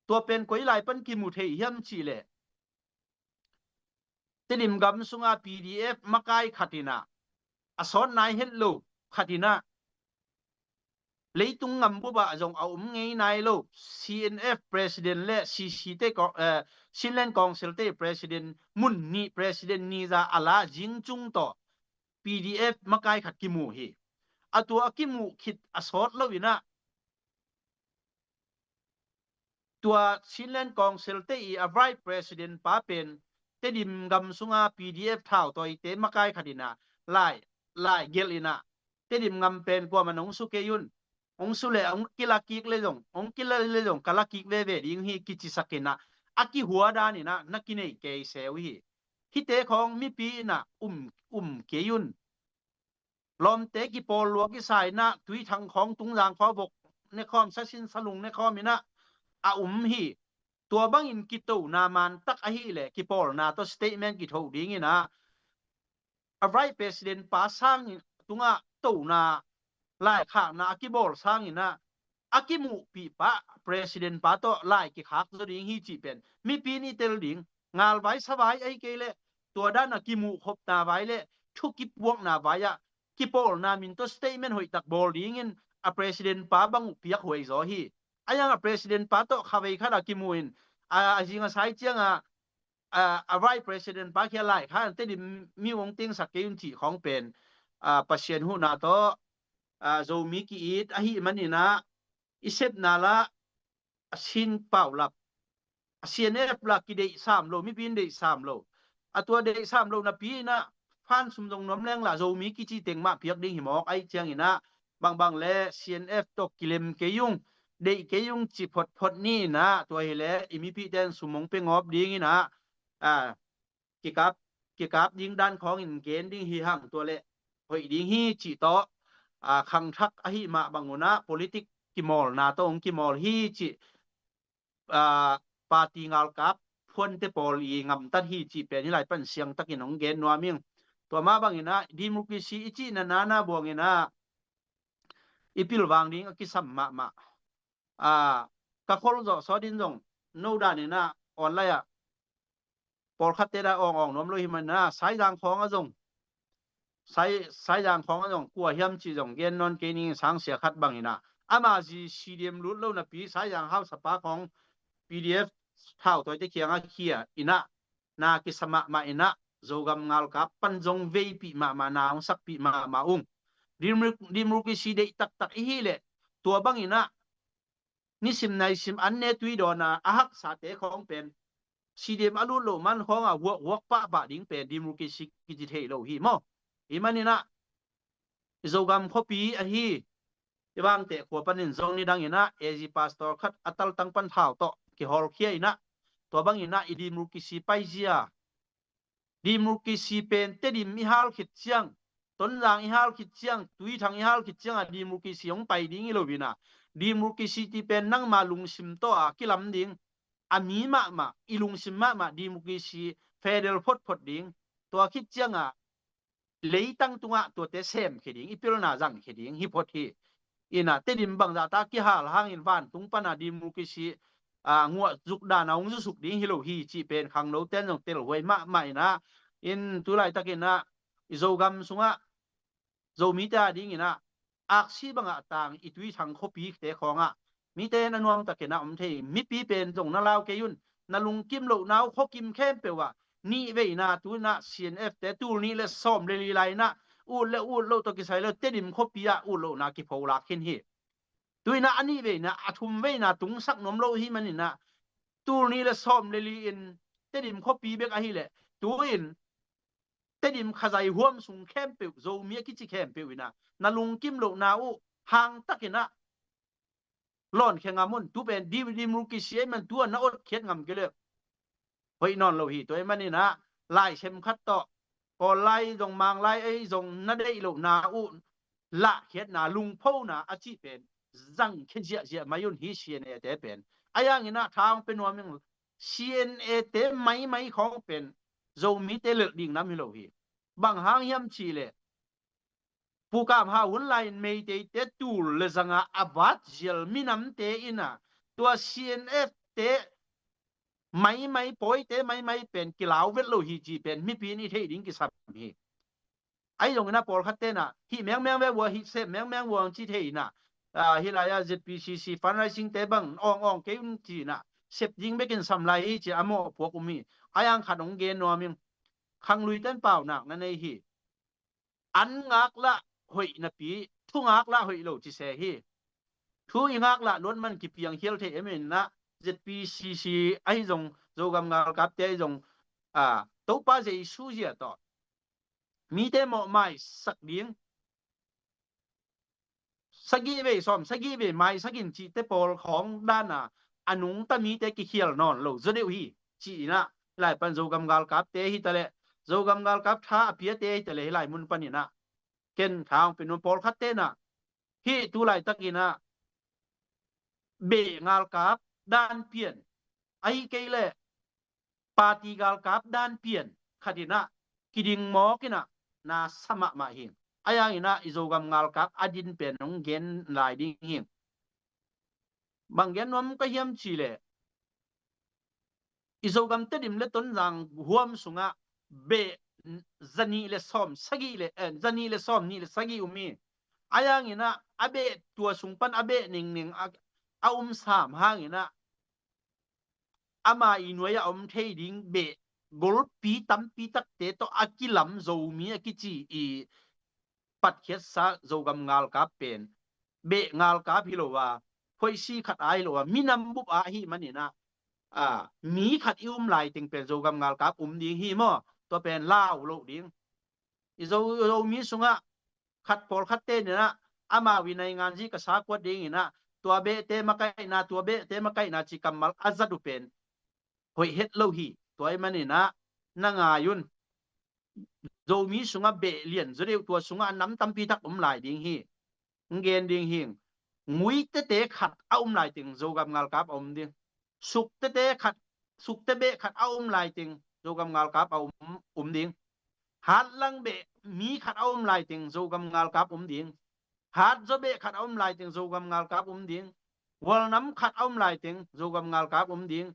ตัวเป็นกุยไหลปันกิมุเทียมจีเลติดิมกำสุงPDF มาไกขัดินะอสอนนายเฮลโลขัดินะเลยตุงงำบุบะจงเอาไงนายโล CNF President และ CC เตก็ซินแลนด์ Council เต President มุนนี่ President นี่จะอะไรจิงจุงต่อ PDF มาไกขัดกิมูฮีอัตัวกิมูคิดอสอดแล้ววินะตัวซินแลนด์ Council เตอีอ Vice President ป้าเป็นเตดิมกำสุงPDF เท่าตัวเตมาไกขัดินะไล่เกลินะเตดิมกำเป็นกว่ามันองสุเกยุนองสุเลองกิลากิกเลยจงองกิลาเลยจงกาลากิกเวยิงฮีกิจิสักนะอากิหัวดานี่นะนักกินเอเกยเซวิฮิเตของมีปีนะเกยุนลอมเตกิปอลลวกิสายนะตุยทางของตุงรางขอบกในคอมซัชินสลุงในคอมินะฮีตัวบังอินกิตูนามันตักอหิเลกิปอลนาตัวสเตทเมนต์กิโตดิ้งนะอะไรประธานป้าสังตุงตูนาไล่ข้างนาอากิบอลสร้างอินะอากิมุปีปะประธานป้าโตไล่กิขักจะดิ้งฮีจีเป็นมีปีนี้เตลดิ้งงานไว้สบายไอ้เกลเลยตัวด้านอากิมุขบนาไว้เลยทุกกิบวกนาไว้อะกิบอลนามินตัวสเตทเมนต์หอยตักบอลดิ้งอินอาประธานป้าบังเปียกหวยจอฮีอายังอาประธานป้าโตข้าไปข้าอากิมุอินจริงๆสายเจียงอะไรประธานป้าเขียนไล่ข้าแต่ดิมีวงติ้งสักเกยุนจีของเป็นประเชียนหูนาโตโจมีกีอิดอหิมันนี่นะอิเซบนาละชินเป่าลับเซียนเอฟลักกิเดย์3 โลมีปีนเดย์3 โลตัวเดย์3 โลนะปีนะ ผ่านสุมจงน้อมแรงละโจมีกิจิเต็งมาเพียกดิ้งหิมอกไอเจียงอินะบางแล CNF ตกกิเลมเกยุงเดเกยุงจิพดนี่นะตัวเฮเลอิมิพีเดนสุมงเปงอบดิ้งอินะกิกับยิงด้านของอินเกนดิ้งฮีหังตัวเละหอยดิ้งฮีจิโตคังทักอหิมาบังุนะ politic กิมอลนาตองกิมอลฮีจิปาติงาลกับพวนเตปอลีงำตัดฮีจิเป็นนี่หลายปันเสียงตะกินของเกนนัวมิงตัวมาบางอินะดิมุกิซีอิจินาบวงอินะอีพิลวางดิ้งกิสัมมากะโคลจอสอดินจงโนดานินะออนไลน์ปอลคัตเตดาอองน้อมโลหิมันนะสายจางของจงสายจางของจงกัวเฮียมจีจงเกนนอนเกนิงสังเสียขัดบางอินะอามาจีซีดีเอ็มรุ่นเล่านะปีสายจางเฮาสปาของ PDF เท่าตัวจะเขียงเขียอินะนากิสมาอินะโจกำงาลกับปันจงเวปีมานาองสักปีมาอุ้งดิมรุกิซีเดตักอีเล่ตัวบางอินะนิสิมในสิมอันเนตุยดอนาฮักสาเตของเป็นซีเดมอลุโลมันของวักปะดิ้งเป็นดิมรุกิซีกิจิเทโลฮีมออีมันนี่นะโจกำคอปีอะฮีที่บางเตะขวปันนินทรงนี่ดังอินะเอจิพาสตอร์คัดอัตลตังปันเท่าโตกิฮอลเคียอินะตัวบางอินะอีดิมรุกิซีไปเจียดิมรุกิซีเป็นเตดิมอิฮาลขิดเชียงต้นรางอิฮาลขิดเชียงตุยทางอิฮาลขิดเชียงดิมรุกิซียงไปดิ้งอิโลวินะดิมรุกิซีที่เป็นนั่งมาลุงซิมโตกิลำดิ้งอามีมาอีลุงซิมมาดิมรุกิซีเฟเดลพดดิ้งตัวขิดเชียงเลยตั้งตัวตัวเตเซมขิดดิ้งอีพิลนาจังขิดดิ้งฮิพอทีอินะเตดิมบังจาตากิฮาลหางอินวันตุงปนาดิมรุกิซีงัวจุกดานองจุสุกดิ้งฮิโลฮีจีเป็นขังโนเต้นจงเตลหวยมาอินะอินตุไลตะกินะอิโจกัมสุงะโจมิตาดิ้งอินะอักษีบังอาต่างอิตุยทางคบีเตะของมีเตนนวมตะกินะเทมิปีเป็นจงนาลาวเกยุนนาลุงกิมโลนาวข้อกิมเข้มเปว่านี่เวนาตุนะ CNF เตตูนี่เลซ้อมลีไลนะอูโลตะกิไซเลเตดิมข้อปีอูโลนากิพาวลาคินฮีตุยนะอันนี้เวนะอาทุมเวนะตุงสักนมโลหิมันนี่นะตูนี่เลซ้อมลีอินเตดิมข้อปีเบกอะฮีเลตูอินเตดิมขจายห่วมสุงเข้มเปวโจมีกิจิเข้มเปวินะนาลุงกิมโลนาวหางตะกินะล้อนแข่งมุนตูเป็นดิมรุกิเซียมันตัวน่าอดเขียนงำกันเลยเฮ้ยนอนเราหีตัวมันนี่นะไล่เข็มขัดต่อก็ไล่จงมังไล่ไอ้จงนั่นได้โลนาอุละเขียนนาลุงพ่อนาอาชีพเป็นจังเขียนเจียมายุนฮิเซียนเอเตเป็นไอ้ยังงี้นะทางเป็นว่ามึงเซียนเอเตไม่ของเป็นโจมีเตเลือกดิ่งน้ำฮิโลฮีบางหางยำชีเลยผู้กำหาหุ่นไลน์ไม่ได้เตตูเลสังอาบัดเจลมินำเตอินะตัว CNF เตไม่ปอยเตไม่เป็นกิลาวเวลโลฮีจีเป็นมิปีนี่เทดิ้งกิสับฮีไอ้ตรงนั้นปอลคัตเตนะฮีแมงเววัวฮีเซแมงวัวจีเทอินะฮิลายา ZPCC ฟันไรซิงเตบังอ่องเกยุนจีนะเซฟยิงไปกินสัมไลจีอโมพวกอุมีไอ้ยังขัดองเกนนัวมิงขังลุยเต้นเปล่าหนักนั่นเองฮีอันงักละหอยนะปีทุงักละหอยโลจิเซฮีทุยงักละล้วนมันกิเพียงเฮียลเทเอเมนนะ ZPCC ไอ้จงโจกำงาลกับเตจงตัวป้าเจสูเจียต่อมีเตหมอไม่สักเดียงสักกี่เวซ้อมสักกี่เวไม่สักกินจีเตปอลของด้านอนุงตมีเตกิเขียลนอนโลจะเดียวฮีจีนะหลายปันโจกำงาลกับเตฮิตะเลโจกำงาลกับท้าเพียเตฮิตะเลหลายมุนปันนี่นะเก่นทางเป็นปอลคัตเตนะฮีตุไลตะกินะเบงาลกับด้านเปลี่ยนไอ้เกลปาติกาลกับด้านเปลี่ยนขดินะกิดิงหมอกินะนาสมะมาหิงไอ้ยังนะอิโจกำงาลกับอดินเป็นน้องเกนลายดิ้งหิงบางเกนว่ามันก็เยี่ยมชีเลยอิโจกำเตดิมเลต้นจังหัวมสุงะเบจันีเลซ้อมสกีเลจันีเลซ้อมนี่เลสกีอุมีไอ้ยังนะอาเบตัวสุงปันอาเบหนึ่งเอาสามห้างนะอามาอินวยาเทดิ้งเบกอลปีตัมปีตักเตโตอากิลัมโจมีอากิจีอีปัดเขียสะโจกำงาลกับเป็นเบงาลกับฮิโลวาพอยซีขัดไอโลวามินัมบุบอาฮีมันนี่นะมีขัดอิมไลติงเป็นโจกำงาลกับดิ้งฮีมอตัวเป็นลาวโลดิ้ง izo mi sunga khat pol khat te na ama winai ngan ji ka sa ko ding ina tua be te makai na tua be te makai na chi kamal azadu pen hoi het lo hi toy mani na nga yun zo mi sunga be lian zreu tua sunga nam tampi tak lai ding hi ngen ding hing ngui te khat lai ting zo gam ngal kap ding suk te khat suk te be khat lai ting zo gam ngal kap ding hat lang be mi khat lai ting zo gam ngal kap ding hat zo be khat lai ting zo gam ngal kap ding wal nam khat lai ting zo gam ngal kap ding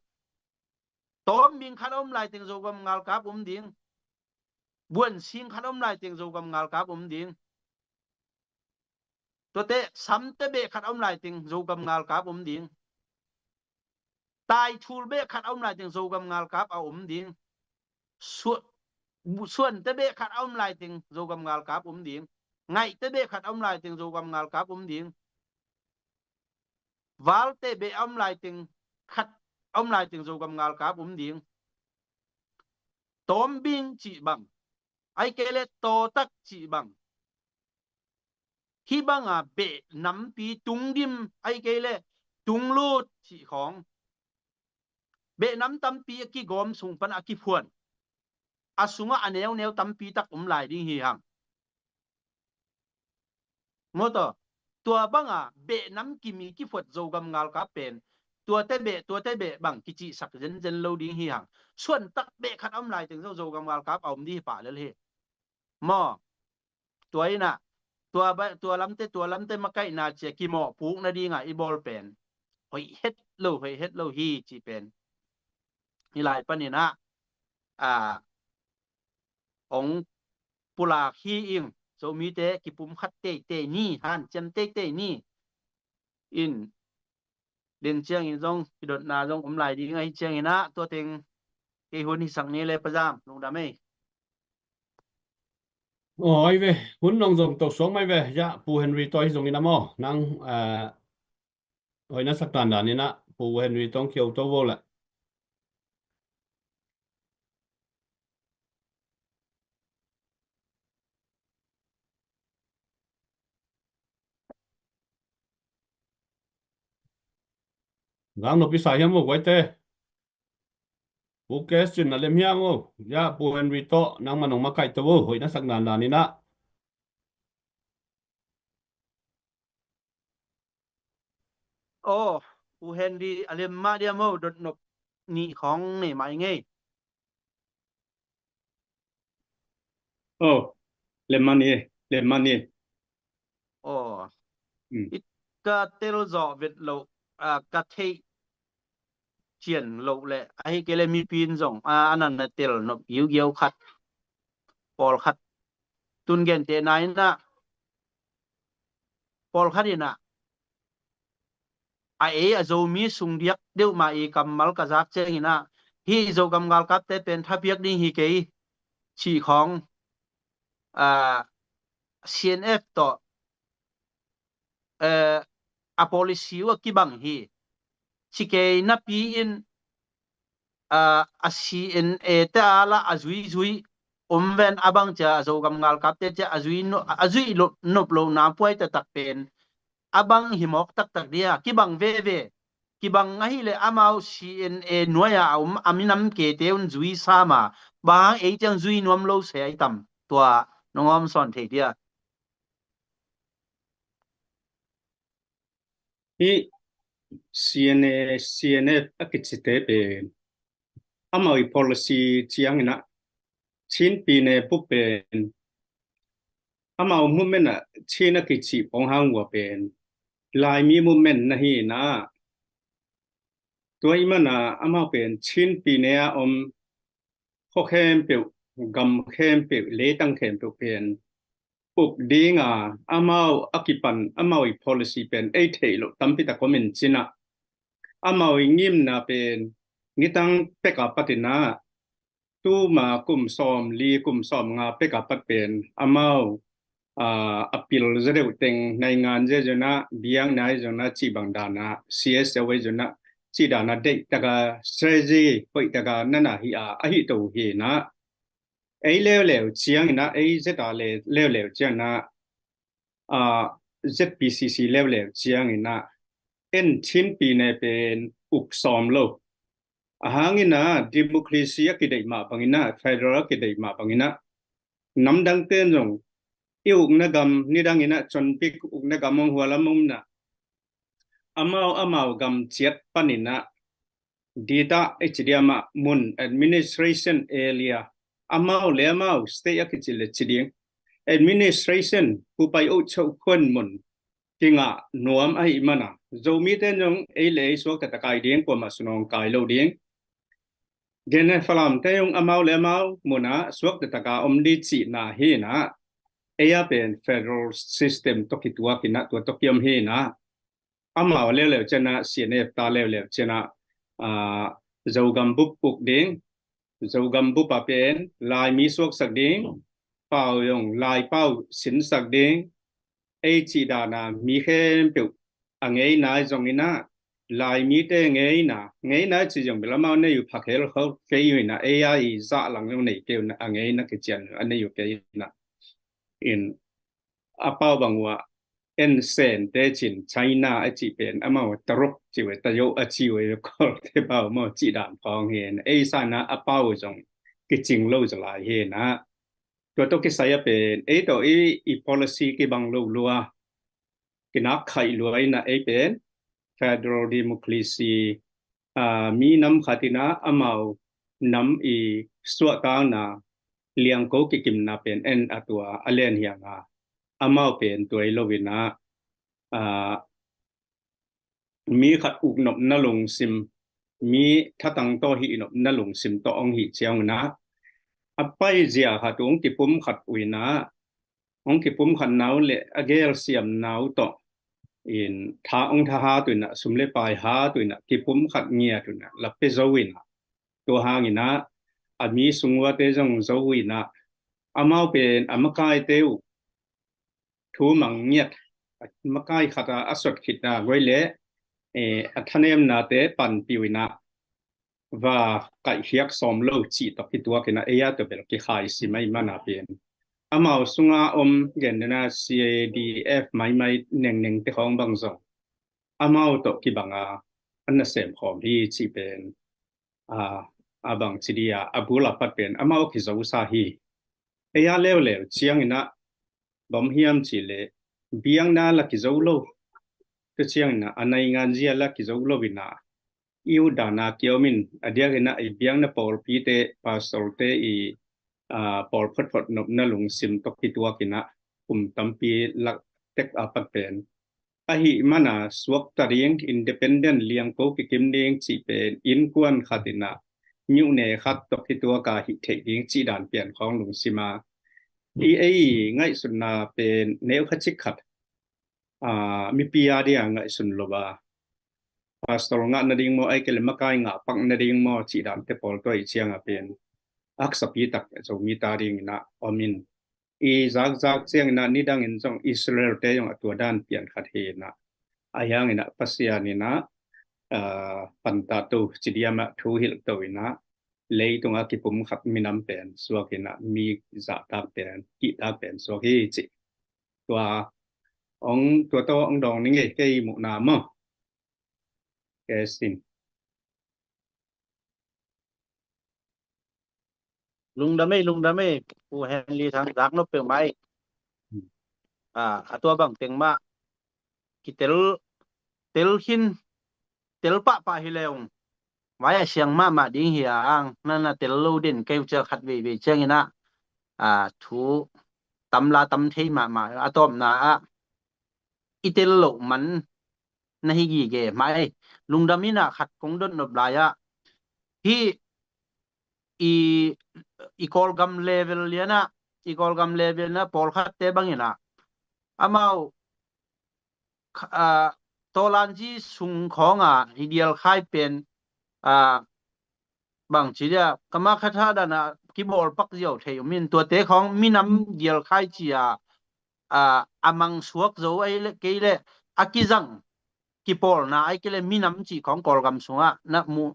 tom min khat lai ting zo gam ngal kap ding buồn xin khát lại tiếng dâu gầm ngal cáp điên tôi te sắm te bệ khát lại tiếng dâu gầm ngal cáp điên tai chul bệ khát lại tiếng dâu gầm ngal cáp điên xuân te bệ khát lại tiếng dâu gầm ngal cáp điên ngày te bệ khát lại tiếng dâu gầm ngal cáp điên val te bệ lại tiếng khát lại tiếng dâu gầm ngal cáp điên tóm binh chỉ bằng ai kể lệ to tắc chỉ bằng khi bằng bệ nắm pi tung dim ai kể lệ tung lút chỉ khong bệ nắm tâm pi ki gom sung pan aki phuan asunga aneo neo tâm pi tak lại đi hi hang moto tua bằng bệ nắm kimi ki phuat zo gam ngal ka pen tua te bệ bằng ki chi sak zen lâu đi hi hang xuân tắc bệ khát lại tiếng zo gam ngal ka đi pa le he mo tuai na tua lam te makai na che ki mo puk na di nga i ball pen hoi het lo hi chi pen ni lai panina ong pula hi ing so mi te ki pum khat te ni han chem te ni in den chiang in jong ki dot na jong lai di ngai chiang ina to teng ke hun hi sang ni le pajam long da mai ôi về huấn nông dùng tàu xuống mấy về dạ pu Henry tôi dùng đi nằm mò năng hồi nó sắc tàn đàn nên á pu Henry tông kiều tàu vô lại gang nộp sai hiếm một quay tê pu question là lem hiang ô dạ pu Henry to năng mà nông mà cày tàu vô hồi nó sắc tàn đàn nên á ô u Henry alem ma dia mo dot nop ni khong ne mai nge Oh, lemani. ô ít ka tel zo vet lo ka thei chien lo le ai ke le mi pin zong anan na tel nop yu khat pol khat tun gen te nai na pol khat ina a zo mi sung diak deu ma i kamal ka zak che ina hi zo gam gal kap te pen thapiak ding hi ke chi khong CNF to a policy wa ki bang hi chi ke na pi in a CNA ta ala azui ven abang cha zo gam ngal kap te cha azui no plo na poi ta tak pen abang himok tak dia ki bang ve ki bang ngai le amau CNA noya aminam ke teun zui sama ba e chang zui nom lo se ai tam tua nongom son the dia Hi CNF akitsite pe amoi policy chiang na chin pi ne pu pen amau movement na china kichi pong hang wa pen lai mi movement na hi na toi mana amau pen chin pi ne kho khem pe gam khem pe le tang khem pe pen puk dinga amau akipan amau policy pen ei thelo tampi ta comment china amau ngim na pen ngitang peka patina tu ma kum som li kum som nga peka pat pen amau apil zereu teng nai ngan je jona biang nai jona chi bang dana cs we jona chi dana de taga strategy poi taga nana hi a hi to hi na ấy leo chiang na ấy rất là leo chiang na ZPCC leo chiang na en chin pi ne pen uk som lo hangina democracy ki dei ma pangina federal ki dei ma pangina nam dang ten jong iuk na gam ni dang ina chon pik uk na gam mong huala mum na amau gam chiat panina data HDMA mun administration area amau le amau stay akichile chiding administration kupai o chau khon mun kinga nuam ai mana zomi ten jong ei le so ka takai ding ko ma sunong kai lo ding gene falam te yung amau le amau muna suak ta taka omdi chi na hi na eya pen federal system to kitua kina to tokiam hi na amau le chena cnf ta le chena zogam bup puk ding zogam bup pa pen lai mi suak sak ding pau yong lai pau sin sak ding ei chi da na mi khem pu angei na jong ina lai mi te ngei na chi jong bela ma ne yu phakhel kho ke yu na ai za lang ne nei ke na angei na ke chen ane yu ke na in apao bangwa en sen te chin China a chi pen amao taruk chi we ta yo a chi we ko te ba mo chi dan phong hen ei sa na apao jong ke ching lo za lai he na to ke saya pen ei to i policy ke bang lo lua ke na khai luai na ei pen federal democracy mi nam khatina amau nam i suwa ka na liang ko ki kim na pen en atua alen hianga amau pen toy lovina mi khat uk nop na long sim mi thatang to hi nop na long sim to ong hi chiang na apai zia khatung ki pum khat uina ong ki pum khat nau le agel siam nau to in tha ong tha ha tuina sumle pai ha tuina ki pum khat ngia tuina la pe zowina to hangina ami sungwa te jong zowina amau pen amakai teu thu mang ngiat makai khata asot khitna goile athanem na te pan piwina và cái hiệp som lâu chỉ tập cái tua cái na ấy tập về cái khai si mai mana pen amao sunga gen na CADF mai neng te khong bang zo amao to ki banga an na sem khom hi chi pen abang chidia abula pat pen amao ki zo sa hi eya lew chiang ina bom hiam chi le biang na la ki zo lo ke chiang na anai ngan zia la ki zo lo bina iu dana kiomin adia gena i biang na por pi te pastor te i por phot nop na lung sim to ki tua kina tampi lak tek apat pen ahi mana suak taring independent liang ko ki kim ding chi pen in kwan khatina nyu ne khat to ki tua ka hi the ding chi dan pian khong lung sima ei ngai sunna pen neu khachik khat mi pia dia ngai sun loba pastor nga na ding mo ai kele makai nga pang na ding mo chi dan te pol to i chiang a pen ak sapi tak so mi ta ding na omin i zak chiang na ni dang in jong Israel te yong atua dan pian khat he na ayang ina pasia ni na panta tu chidiama thu hil to ina lei tonga ki pum khat minam pen so kina mi za ta pen ki ta pen so hi chi tua tua to ong dong ni nge ke mu na mo ke sin lung đame u Henry thang dak no pe mai atua bang teng ma ki tel hin tel pa hi leong mai siang ma ding hi ang nana tel lo den ke cha khat ve chang ina thu tam la tam thei ma atom na itel lo man na hi gi ge mai lung dam ina khat kong don no blaya hi i kolgam level na pol khat te bangina amau tolanji sung khonga ideal khai pen bang chiria kama khatha dana ki bol pak zio thei min to te khong minam dial khai chia amang suak zo ai le ke le akizang ki pol na ai ke le minam chi khong kolgam sunga na mu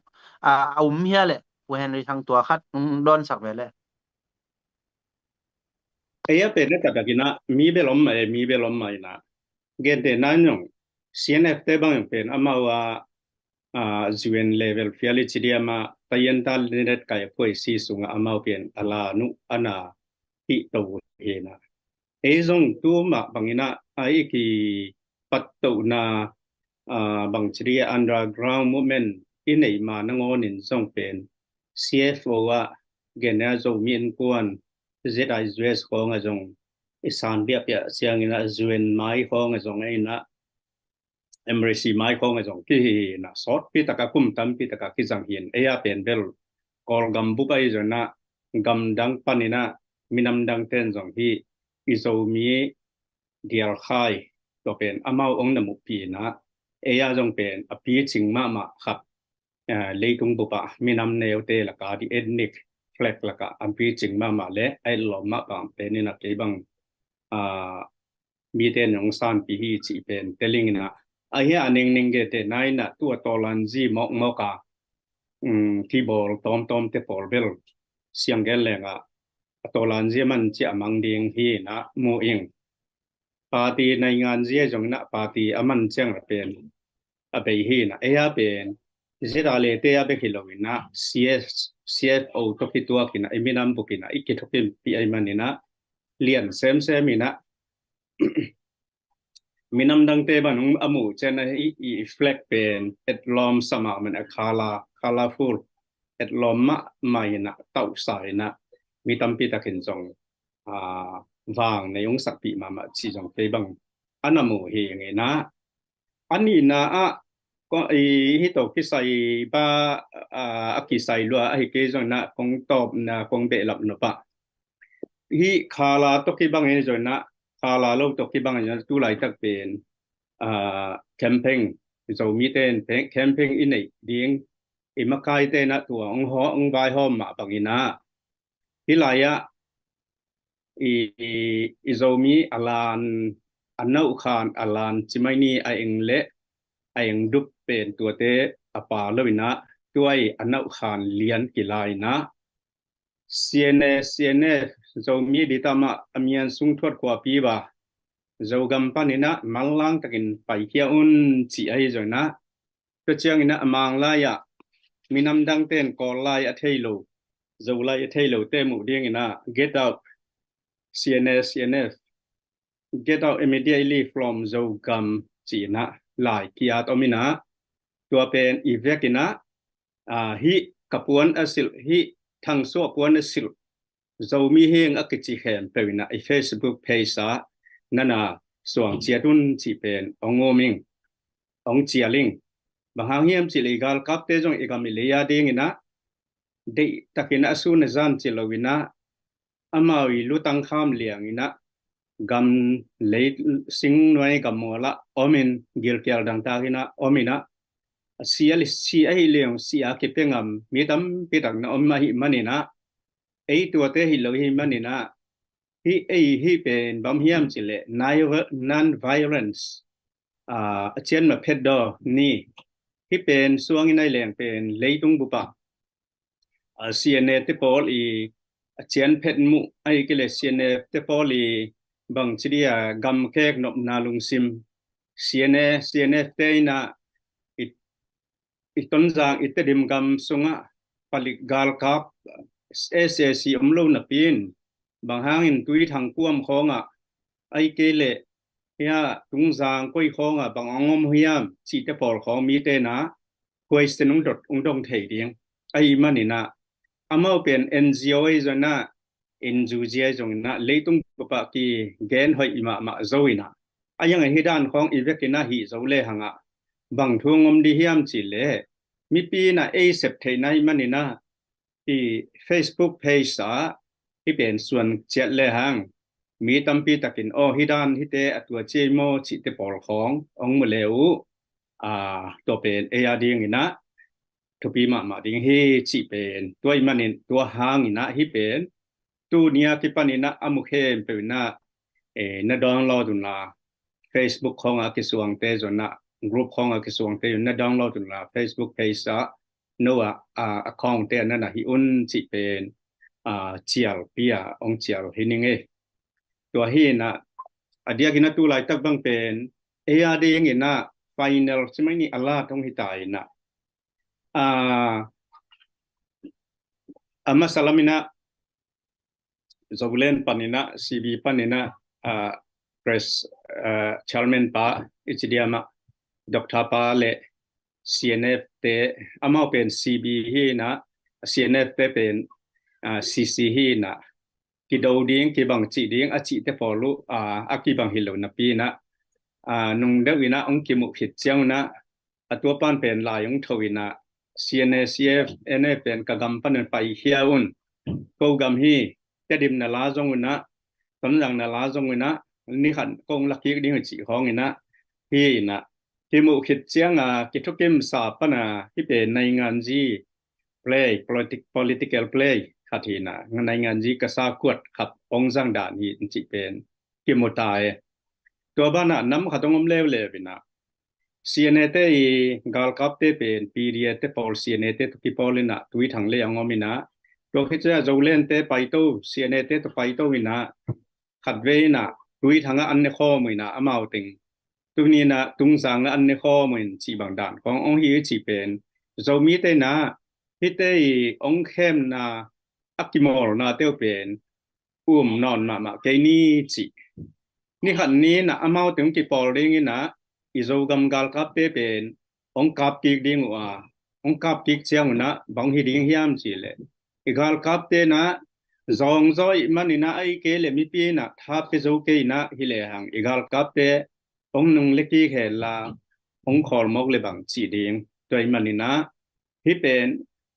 hia le wen ri thang tua khat don sak ve le ya pe ne ta kina mi belom mai na gen te na nyong CNF te bang pen ama wa UN level fiali chidia ma tayen tal net kai poi si sunga ama pen ala nu ana hi to he na e zong tu ma bangina ai ki pat to na bang chidia underground movement in ei ma na ngon in zong pen CFO wa gen na zo min kuan ZIS ko nga zong isan bia pia siang ina zuen mai ko nga zong ai na embassy mai ko nga zong ki na sort pi taka kum tam pi taka ki jang hin eya pen bel kol gam bu pai zo na gam dang panina minam dang ten zong hi izo mi dial khai to pen amau ong na mu pi na eya zong pen api ching ma khat leitung bu pa minam neu te la ka di ethnic flag la ka api ching ma le ai lo ma pa pen ni na ke bangมีเต็นของสานปีฮีจีเป็นเตลิงนะไอ้เหี้ยนิ่งเกตนายนะตัวตอลันจีมอกาที่บอลตอมเตปอลเบลเสียงแกนแรงอ่ะตอลันจีมันจะมังเดียงฮีนะมูเองปาร์ตี้ในงานจีจงนะปาร์ตี้มันเชียงเป็นไปฮีนะเอ้ยเป็นเจตาเลเตียไปคิโลวินะ CFO ทุกตัวกินนะไอ้มีน้ำบุกินะอีกทุกปีไอ้มันนี่นะเลียนเซมมีนะมีน้ำดังเตบันอมูเจนอีเฟล็กเป็นเอ็ดลอมสมามันคาลาฟูลเอ็ดลอมมะไม่นะเต่าใส่นะมีตั้มปีตะเข็นจงวางในองสักปีมาชีจงเตบังอันอมูเฮงนะอันนี้นะก็ฮิโตกิไซบ้ากิไซลัวไอเกจงนะคงตอบนะคงเบลับนปะฮิคาลาตกิบังเฮจงนะคาลาโลกตกิบังจะตู้ไหลตักเป็นแคมเปญจะมีเต้นแคมเปญอินไหนดิ้งอิมากายเต้นตัวองค์ใบหอมมาบังอินะที่ไหลจะมีอลานอันนั้นอุคานอลานจิไม่นี่ไอเองเละไอเองดุเป็นตัวเตอปาเลวินะด้วยอันนั้นอุคานเลียนกิไลนะCNF จะมีดิตามาอเมียนสุงทวดกว่าปีบ่าจะกำปั้นนะมังลังตะกินไปเกี่ยอุ่นจีไอจอยนะก็เชียงนะมังลายะมีน้ำดังเต้นกอลายอัทเทโลจะลายอัทเทโลเต้หมู่เดียงนะ get out CNF get out immediately from จะกำจีนะลายกิอาตอมินะตัวเป็นอีเวกินะฮิกับปวนอสิลฮิทั้งส่วนปวนสิลจะมีเฮงอักจิเห็นเป็นใน Facebook page นั่นน่ะส่วนเจียดุนจีเป็นองโงมิงองเจียลิงบางเฮียมจิลิกาลกับเตจงเอกามิเลียดิ้งนะเด็กตะกินอสูนจันจิลวินะอามาวิลุตังข้ามเลียงนะกำเลสิงหน่วยกำมัวละอมินกิลเกียร์ดังตากินะอมินะเสียลิสีไอเลียงเสียเก็บเป็นมีตั้มปีตังนะอมมาหิมันนี่นะไอตัวเตหิโลหิมันนี่นะฮิเป็นบางเฮียมจิเลnon violenceเช่นมาเพดดอนี่ฮิเป็นส่วนในแหล่งเป็นเลยตุงบุปผาCNA ที่พอลีเช่นเพดมุไอเกลCNA ที่พอลีบางทีกำแขกนบนาลุงซิม CNA เตยนะอีต้นจางอีเตดิมกำสุงะผลิตกาลคับSSC อมโลนับปีนบางห้างอินตุยทางพ่วมของไอเกเลเฮียตุงจางก้อยของบางองมเฮียมจีเตปอลของมีเตนะควยสนุงดดดงเทียงไอมันนี่นะอามาเป็น NGO จงนะNGO จงนะเลยตุงปปะกีเกนหอยมาโจยนะไอยังไอฮิดานของอีเวกินะฮิโจเลหังบางทุ่งอมดีเฮียมจีเลมีปีนะเซปเทนายมันนี่นะที่ Facebook page ที่เป็นส่วนเจ็ดเลยหังมีตั้มปีตะกินฮิดานฮิเตอตัวเจโมจิเตปอลขององมือเลวตัวเป็นดิ้งนะทุกปีมาดิ้งเฮจิเป็นตัวมันนี่ตัวหางนะฮิเป็นตัวเนี้ยที่ปันนี่นะอามุเคมเป็นนะนดองรอดุนละ Facebook ของกระทรวงเตจนะกลุ่มของกระทรวงเตจนดองรอดุนละ Facebook page โน้account เตนั่นนะฮิอุนจิเป็นเจียลปีองเจียลฮินิง ตัวฮีนะอดียกินตัวไลตักบังเป็นARDยังอินะfinal ใช่ไหมนี่อัลลาต้องฮิตายนะอามาสลามินะZogulen panina CB panina press chairman pa ichidiama Dr. pa le CNF te amao pen CB hi na CNF te pen CC hi na kidaw ding kibang chi ding achi te polu akibang hilo na pi na nung dawina ong kimu phit chiang na atua pan pen layong thawina CNCF NF pen kagam pan pai hiaun ko gam hiแต่ดิมนาลาจงวินะตำอย่างนาลาจงวินะนี่ขันกงลักกี้ดิ้งจีของวินะพี่นะที่มุขิดเจียงกิจกรรมสาปนาที่เป็นในงานจี play political play ขัดทีนะในงานจีกษาขวดขับองจังด่านที่จีเป็นกิมตายตัวบ้านน่ะน้ำขัดต้องอมเลวเลยวินะCNT กาลกับเตเป็นปีเรียเตพอล CNT ตุกิพอลินะตุยทางเลี้ยงอมินะตัวที่จะจะเล่นเตะไปโต้เสียเนเตะไปโต้วินะขัดเวนะดุยทางอันในข้อมือนะอามาติงตัวนี้นะตุงสังอันในข้อมือจีบางด่านขององค์ฮีจีเป็นจะมีเตนะที่เตะองค์เข้มนะอักกิมอลนะเตะเป็นนอนมาเกนี่จีนี่ขันนี้นะอามาถึงกี่ปอลเรื่องนี้นะอิโซกัมกาลกับเตะเป็นองค์กับกิกดิ้งว่าองค์กับกิกเชียงนะบางฮีดิ้งเฮียมจีเลยอีกาลกับเตนะจงจอยมันนะไอเกลมีปีนะทับไปโจเกนะฮิเลหังอีกาลกับเตองนุงเล็กที่เขลาองขอลมกเลยบังจีดิงตัวมันนะที่เป็น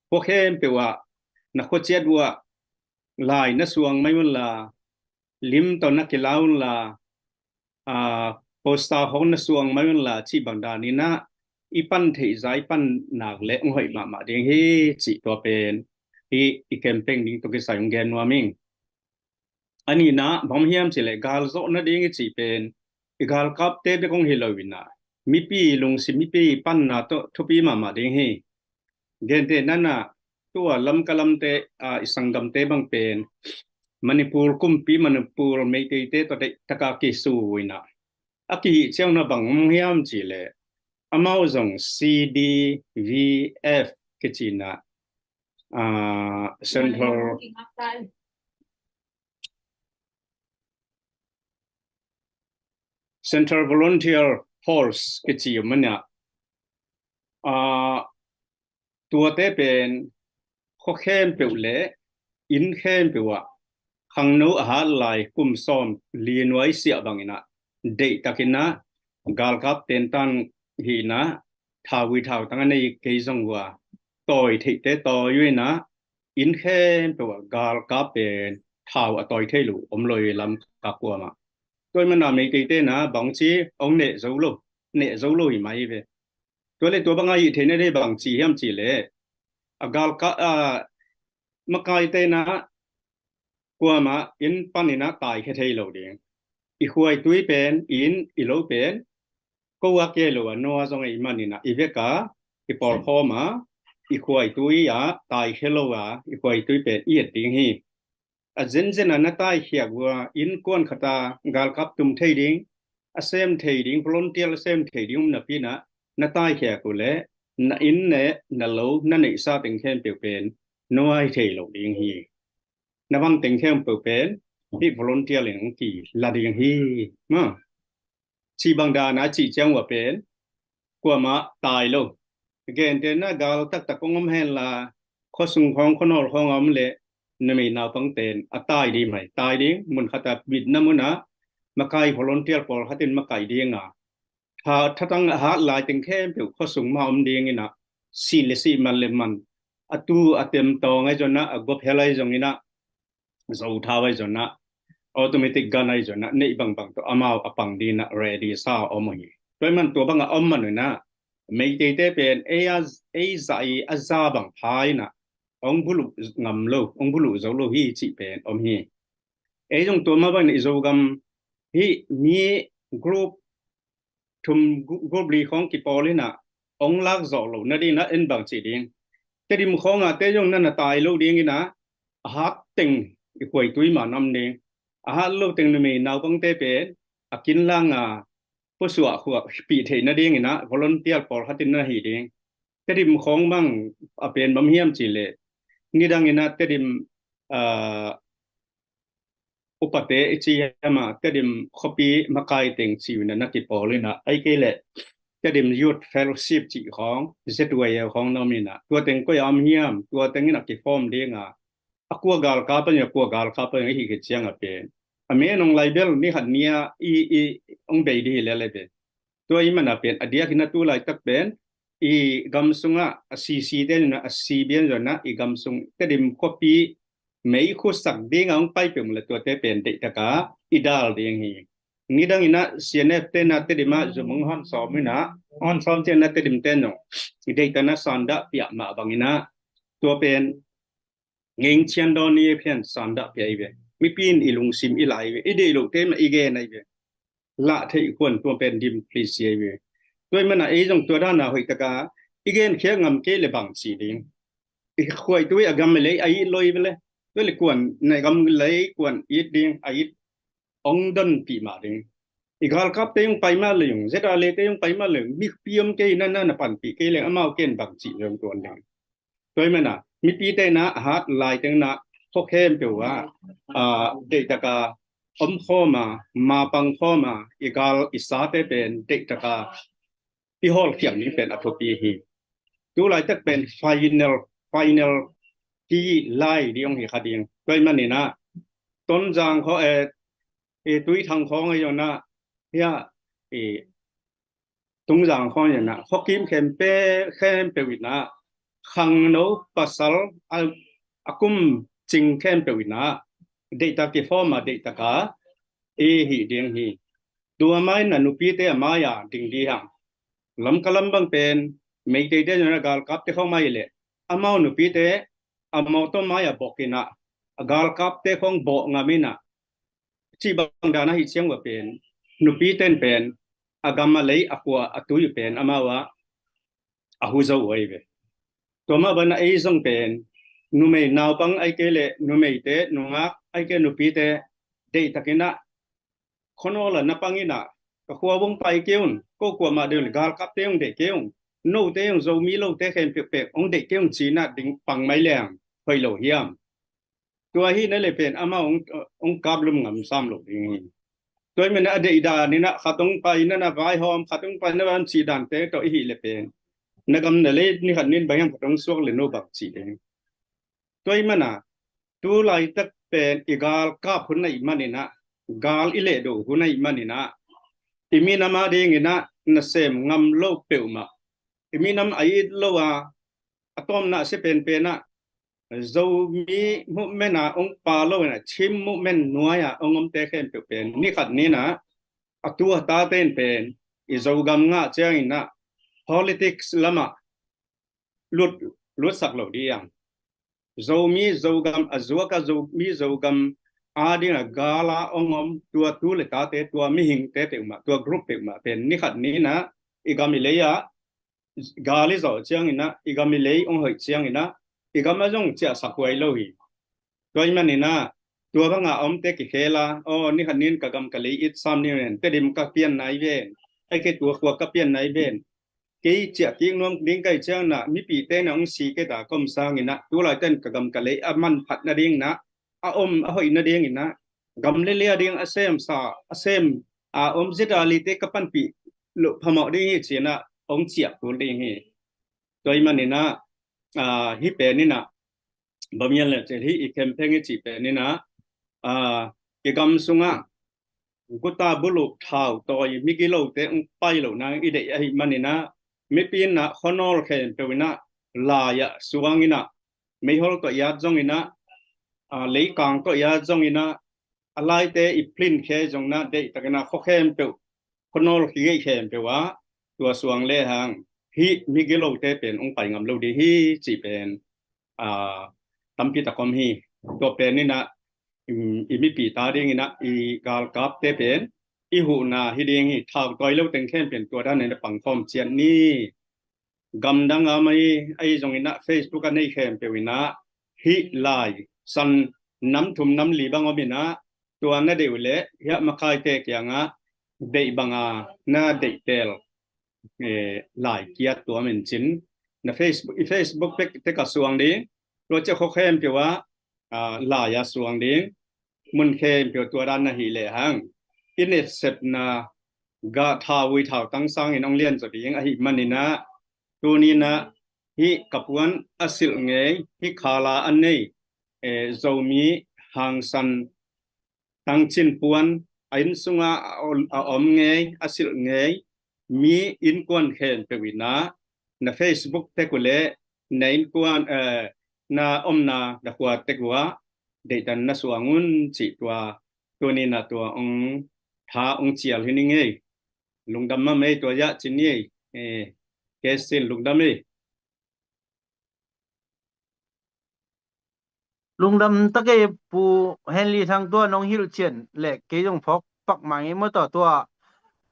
พวกเข้มเปว่านักโคเชียดว่าลายนัสวงไม่วันละลิมตอนนักกีฬาวันละโปสตาของนัสวงไม่วันละที่บางดานี่นะอีปันเทใจปันหนักเละงอยมาเดียงเฮจีตัวเป็นอีแคมเปญดิ้งตัวกิสายงเกนว่ามิงอันนี้นะบอมเฮียมสิเลยกาลโซนะดิ้งจีเป็นอีกาลกับเตเปกงเฮลวินะมีปีลงสิมีปีปั้นนะตัวทุปีมาดิ้งเฮเกนเตนั่นนะตัวลำกะลำเตสังกัมเตบังเป็นมณิปูร์กุมปีมณิปูร์ไม่เตเตตัวเตตะกากิสูวินะอากิเจ้านะบังเฮียมสิเลยอามาจง CDVF กิจินะCentral Volunteer Force กิจมันเนี่ยตัวเต้เป็นข้อเข้มเปล่าเละอินเข้มเปล่าขังโนอาหารลายกุมซ้อมเลียนไว้เสียบางนะเด็กตะกินนะกาลกับเต็นตันหีนะทาวิทาวตั้งในเกยจงว่าต่อยทิเตต่อยอยู่นะอินแค่ตัวกาลกับเป็นท้าวต่อยเทลูอมลอยลำกับกัวมาตัวมันน่ะไม่ติดเตนะบางทีองเนจูโลอีไม่เวตัวเลยตัวบางอย่างเทนได้บางทียามจีเลยกาลกับมาไกลเตนะกัวมาอินปันนี่นะตายแค่เทลูเดียงอีขวายตุยเป็นอินอีโลเป็นก็ว่าเกลัวนัวจงไอ้มันนี่นะอีเวกาอีปอลพอมาอีขวายตุยตายแค่ลัวอีขวายตุยเป็นอีดดิ้งฮีเจนนั้นตายเขียกว่าอินกวนขตากาลกับตุ่มเทดิ้งเซมเทดิ้งพลอนเทียลเซมเทดิ้งนับปีนะตายเขียกกูเลยนะอินเน่นั่นโลนั่นไอ้ซาติงเข้มเปลี่ยนเป็นนัวไอ้เทโลดิ้งฮีนับวันติงเข้มเปลี่ยนเป็นที่พลอนเทียลอย่างกี่ลาดิ้งฮีมั้งชีบางดานะชีเจ้าว่าเป็นกว่ามาตายโลเกณฑ์เดน่ากาลตักตะกงอมเฮลาข้อสุงของคนอลของอมเละนไม่นาวปังเตนตายดีไหมตายดีมันขัดบิดน้ำมันนะมาไกลพลอนเทียลพอลขัดตินมาไกลดีงาถ้าตั้งหาลายติงเข้มเปล่าข้อสุงมาอมดีงี้นะสีเลสีมันเลมันเต็มตองไอ้จนนะกบเฮลัยจงงี้นะจะอุทาไว้จนนะautomatic gun ไอ้จนนะนี่บางตัวอามาปังดีนะ ready ซาอมงี้ตัวมันตัวบางอมมันเลยนะไม่เตะเป็นใจอาซาบางพายนะองบุลุงำโลองบุลุจะโลฮีจีเป็นอมฮีจงตัวมาบันอิโซกัมฮีมีกรุ๊ปทุมกรุ๊ปลีของกิปอลินะองลักจะโลนั่นดีนะบางจีดิ้งแต่ดิมของเตจงนั่นตายโลดิ้งนะฮักติงอีกวยตุยมานำเอง lo teng nu me naw pang te pen akin langผู้สวะขวบปีเทนดิ่งนะ volunteer ปอลฮัตินนะฮีดิ่งแต่ดิมของบังเป็นบำเฮียมจิเลนี่ดังนะแต่ดิมอุปเตอจีมาแต่ดิมขบีมาไกลเต็งชีวิตนักกีฬาเลยนะไอ้เกลแต่ดิมยูทเฟลชิพจีของเซตเวียของน้องนี่นะตัวเต็งก็ยามเฮียมตัวเต็งนักกีฬาฟอร์มดิ่งกัวกาลคาเป็นกัวกาลคาเป็นไอ้ที่เจียงเป็นอเมนองไลเบลนี่หันเนียองเบดีเลยเป็นตัวอีมันเป็นอดีตที่นัตัวไลตักเป็นอีกำสุงซีเดนซีเบียนจนะอีกำสุงแต่ดิมคบีไม่คู่สักดิ่งองไปเป็นเลยตัวเตเป็นเด็กตะกาอีดาลดิ่งฮีนี่ดังนะเสียเนตเตนะเตดิมาจมุงฮันซ้อมนะฮันซ้อมเตนะเตดิมเตนงเด็กตะนะสันดาเปียมาบังนะตัวเป็นเงินเชียนดอนี่เพียนสันดาเปียอีเวมีปีนอีลุงซิมอีไลเวอีเดลุเตมอีเกนไอเวละเทอีควรตัวเป็นดิมพลีเซียเวตัวมันไอจงตัวด้านหอยตะกาอีเกนเขียงำเกลบังสีดิงอีขวยตัวกำเลยไอลอยไปเลยตัวเลยกวนในกำเลยกวนอีดิงไอองดันปีมาดิงอีกาลกับเตยงไปมาเลยงเจดาเลเตยงไปมาเลยมีปีมเกนั่นปันปีเกเลยอามาเกนบังสีเรื่องตัวนึงตัวมันมีปีเตนะฮัดลายเตนะพวกเข้มเปว่าเด็กตะกาข้อมาปังข้อมาอีกาลอิสาเตเป็นเด็กตะกาที่ฮอลเขียมนี้เป็นอัตปีฮีดูลายจะเป็นfinal ที่ไล่เดียงฮีคดีงด้วยมันนี่นะต้นจางเขาตุยทางของไอ้ยนะเฮียตรงจางของอย่างนะเขาคิมเข้มเปวินะขังโนปัสสาวอากุมจิงเข้มเปวินะเด็กตะกี้ฟอร์มาเด็กตะกาฮีเดียงฮีดูไม่นันุปีเตอมายาดิงดีฮังลำกลำบังเป็นไม่ได้เดินกาลกับเตของไม่เลยอามานุปีเตอามาต้นมายาบอกกินะกาลกับเตของบอกงามินะที่บางดานะฮิเชียงว่าเป็นนุปีเตนเป็นอากามาเลยอกัวอตุยเป็นอามาว่าอาหูเจ้าไว้เวตัวมาบันไอซงเป็นนุไม่นาวปังไอเกเลนุไม่เตนุงักไอเกนุปีเตเดตะกินะคนโอละนับปังอินะก็ขัววงไปเกี่ยวก็กลัวมาเดินกาลกับเตียงเด็กเกี่ยวโน่เตียงโจมีโลเตะเข็มเปียกองเด็กเกี่ยวจีน่ะดิ่งปังไม่แรงไปโลเฮียมตัวฮีนั่นเลยเป็นอามาองกาบลุมงำซ้ำโลดิ่งตัวมันอดีตดานี่นะขัดตรงไปนั่นนะไว้หอมขัดตรงไปนั่นวันจีดันเตะตัวฮีเลยเป็นนักกำเนิดเลยนี่ขัดนินไปยังขัดตรงสวกเลยโนบักจีเองตัวมันตัวไล่ตักเป็นอีกาลกับคนในมันนี่นะกาลอิเลโดคนในมันนี่นะอิมีนามาเดงนะนัเซมงำโลเปียวมาอิมีนามไอโลวาอะตอมนะเสเป็นนะโจมีมุเมนะองปาโลนะชิมมุเมนนัวยองอมเตเข็มเป็นนี่ขัดนี้นะอตัวตาเต้นเป็นอิโจกำงะเจ้าอินะ politics ละมาลุดสักเหล่าดีอย่างโจมีโจกำอจัวกะโจมีโจกำอาดินะกาลาองอมตัวเลตาเตตัวมิหิงเตเปมาตัวกรุ๊ปเปมาเป็นนี่ขัดนี้นะอีกามิเลยะกาลิโจเชียงอินะอีกามิเลยองหอยเชียงอินะอีกามาจงเจ้าสักไว้โลหิตัวมันนี่นะตัวพังอาอมเตกิเคลาโอ้นี่ขัดนี้กะกำกะเลยอิดซ้ำนี่เองเตดิมกะเปียนไหนเวนไอ้แค่ตัวขวกะเปียนไหนเวนกี่เจ้ากี่น้องดิ้งไก่เจ้านะมีปีเตนองสีเกตากรมสร้างอินะตัวลายเต้นกะกำกะเลยอามันผัดนาดิ้งนะอาอมอาหอยนาดิ้งอินะกำเลียดิ้งอาเซมซาอาเซมอาอมเจดาลิเตกะปันปีลุพม่าดิ้งเชียนะองเจียตัวดิ้งฮีตัวมันนี่นะฮิเปนี่นะบางอย่างเลยจะที่อีกแคมเปญจีเปนี่นะอีกำสุงกุตาบุลุท้าวตัวมิกิโลเตองไปโลนะอีเดียมันนี่นะไม่ปีนนะคนอลแคมเปญนะลายะสว่างอินะไม่ฮอลตัวยาจงอินะเลยกังตัวยาจงอินะอะไรเตอีพลินแค่จงนะเด็กตะกันนะข้อแคมเปญคนอลขี้เกียจแคมเปญว่าตัวสว่างเลยหางฮีมิกิโลเตเป็นองไปงำโลดีฮีจีเป็นตัมพิตะคอมฮีตัวเป็นนี่นะอีมีปีตาเด้งนะอีกาลกับเตเป็นอีหูนาฮีเด้งฮีท้าวตัวเล่าเต็งแค่เป็นตัวด้านในปังคอมเชียนนี่กำดังอาไม่ไอจงอินะเฟซบุ๊กกันในแคมเปวินะฮีไลสันน้ำทุ่มน้ำลีบังอบินะ ตัวนั่นเดียวเละเฮียมาคายเตกอย่างอ่ะเดย์บังอาหน้าเดย์เตลหลายเกียรตัวเหมือนจินใน Facebook เตกสวงดีเราจะเขาเข้มเปียวว่าหลายยาสวงดีมุนเข้มเปียวตัวด้านนาฮีเละหังอินเนตเซปนากาทาวิทาวตั้งสร้างให้น้องเรียนสุดยังอหิมันนี่นะตัวนี้นะฮิกับวันอสิลเงยฮิคาลาอันนี้จะมีหางสันตั้งจินปวนอินสุงอาอมเงยอสิลเงยมีอินกวนเห็นเปวินะใน Facebook เทกุเลในอินกวนนาอมนาดักว่าเทกัวเดตันนัสวงุนจิตัวนี้นะตัวท้าเจียลหินิงเงยลุงดำมาไม่ตัวยะจินนี่เกสินลุงดำไม่ลุงดำตะเกียปูเฮนรี่ทางตัวน้องฮิลเชียนแหละเกยงพกปักหมายเมื่อต่อตัว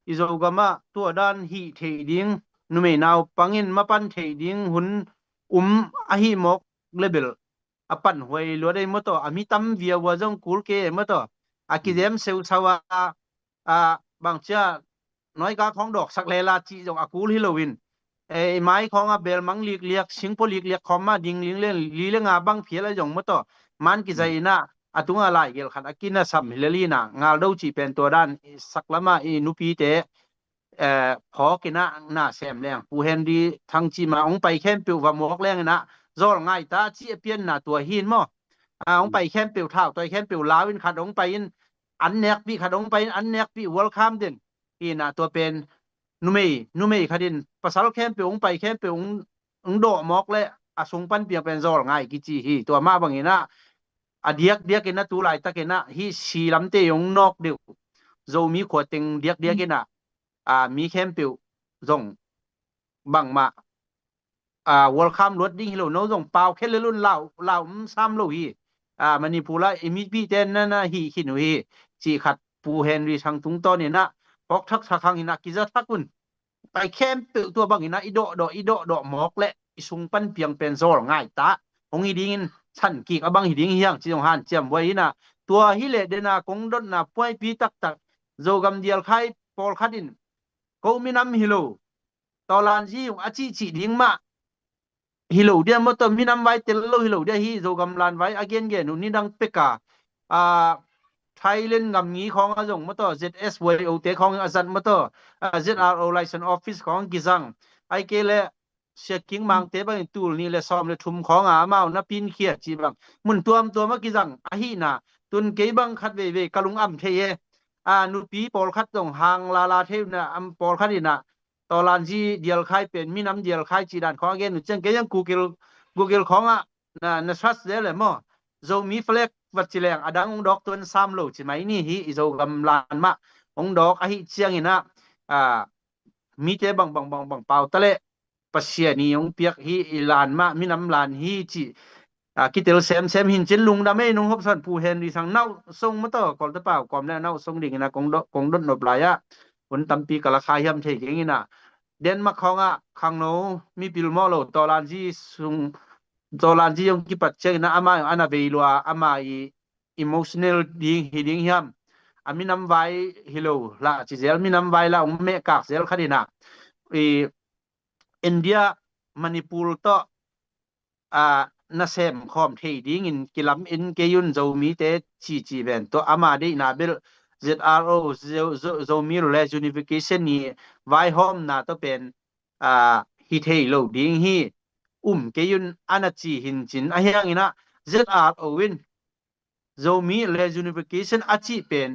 อิโซกามาตัวด้านฮีเทดิงนุเมนาวปังอินมาปันเทดิงหุนอหิมกเลเบลอปันหวยลัวได้เมื่อต่ออามิตัมเวียวัวจงกูลเกเมื่อต่ออากิเดมเซลชาวบางเจ้าน้อยกาของดอกสักเลลาจีจงอากูลฮิโลวินไม้ของเบลมังลีกเลียกสิงโปลีกเลียกคอมมาดิงลิงเล่นลีเล่งาบังเพียละจงเมื่อต่อมันกิใจนะอาตุงอะไรเกี่ยวขันอากินนะสัมฮิเลลีนะงาดูจีเป็นตัวด้านสักละมานุปีเตพอกินะหน้าแซมแรงปูเฮนดีทางจีมาองไปแคมปิวว่าหมอกแรงนะจอลง่ายตาจีเปียนนะตัวหินมั้งองไปแคมปิวเท่าตัวแคมปิวลาวินขัดองไปอันเนกปีขัดองไปอันเนกปีวอลคัมเด่นนะตัวเป็นนุเมย์ขัดินภาษาแคมปิวองไปแคมปิวองโดหมอกเลยอาสงปันเปียงเป็นจอลง่ายกิจีฮีตัวมาบางนะเดียกกินะตัวไหลตะกินะฮีชีลำเตยงนอกเดียวโจมีขวดเต็งเดียกกินะมีแคมปิวส่งบังมาวอลคัมรถดิ้งฮิโลโนส่งเปล่าแค่รุ่นเหล่าซ้ำโลฮีมันนี่พูละมีพี่เจนนั่นนะฮีขินฮีจีขัดปูเฮนรี่ทางตุงต้นเนี่ยนะพอกทักทางหินะกิจทักคุณไปแคมปิวตัวบางหินะอีโดหมอกและอีสุงปันเปียงเป็นโซลง่ายตาหงอีดิ้งฉันกีกบังหิดิ้งเฮียงจีจงหันเจียมไว้นะตัวฮิเลเดนะกงดนนะป่วยปีตักโจกำเดียลไข่ปอลขัดินก็มีน้ำฮิโลตอนหลังที่อาชีพจีดิ้งมาฮิโลเดียมอตมีน้ำไว้เตลโลฮิโลเดียฮีโจกำลันไว้อเกนเกนุนี่ดังเปกาไทยเล่นกับงี้ของอาจงมอต ZSWO เตของอาจารย์มอตZRO License Office ของกิซังไอเกเลเช็คกิ้งมังเตบังตูนี่เลยซ้อมเลยทุ่มของอามานับปินเขียจีบังมุนตัวมากิซังอาฮีนาตุนเกบังคัดเวกะลุงอัมเทเยนุปีปอลคัดตรงหางลาเทวนะอัมปอลคัดนี่นะตอนหลังที่เดียลไข่เป็นมีน้ำเดียลไข่จีดันของเกนุจังเกยังGoogle ของนะทรัสเดเลยมั้งโจมีเฟลกวัดจิเลงอดังองดอกตัวซ้ำโลใช่ไหมนี่ฮีโจกำลันมาองดอกอาฮิเชียงนี่นะมีเตบังเป่าตะเลปัสเซียนี่องเปียกฮีลานมามีน้ำลานฮีจีกิเตลเซมหินเจนลุงดาไม่นุ่งฮบสันผู้เฮนดีสังเน่าทรงมาต่อกอลตะเปล่ากอมแล้วเน่าทรงดิ่งนะกงดนนบลายะผลตำปีกะราคาย่ำเทอย่างนี้นะเดนมาของขังโนมีปิลมอโลตอลานจีซุงตอลานจียงกิปัจเจนะอามาอันนาเวลัวอามาemotionalดิ่งยำอามีน้ำไว้ฮิโลละจิเซลมีน้ำไว้ละองเมกากเซลคดีนะอินเดียมณิปูร์ต่อนาเซมคอมเทดิ้งอินกิลัมอินเกยุนโจมีเตจีเวนตัวอามาดีนาเบล ZRO โจมีเรจูนิฟิเคชันนี่ไว้หอมนาตัวเป็นฮิเทโลดิ้งฮีเกยุนอานาจีหินจินอะไรอย่างนี้นะ ZRO วินโจมีเรจูนิฟิเคชันอาชีเป็น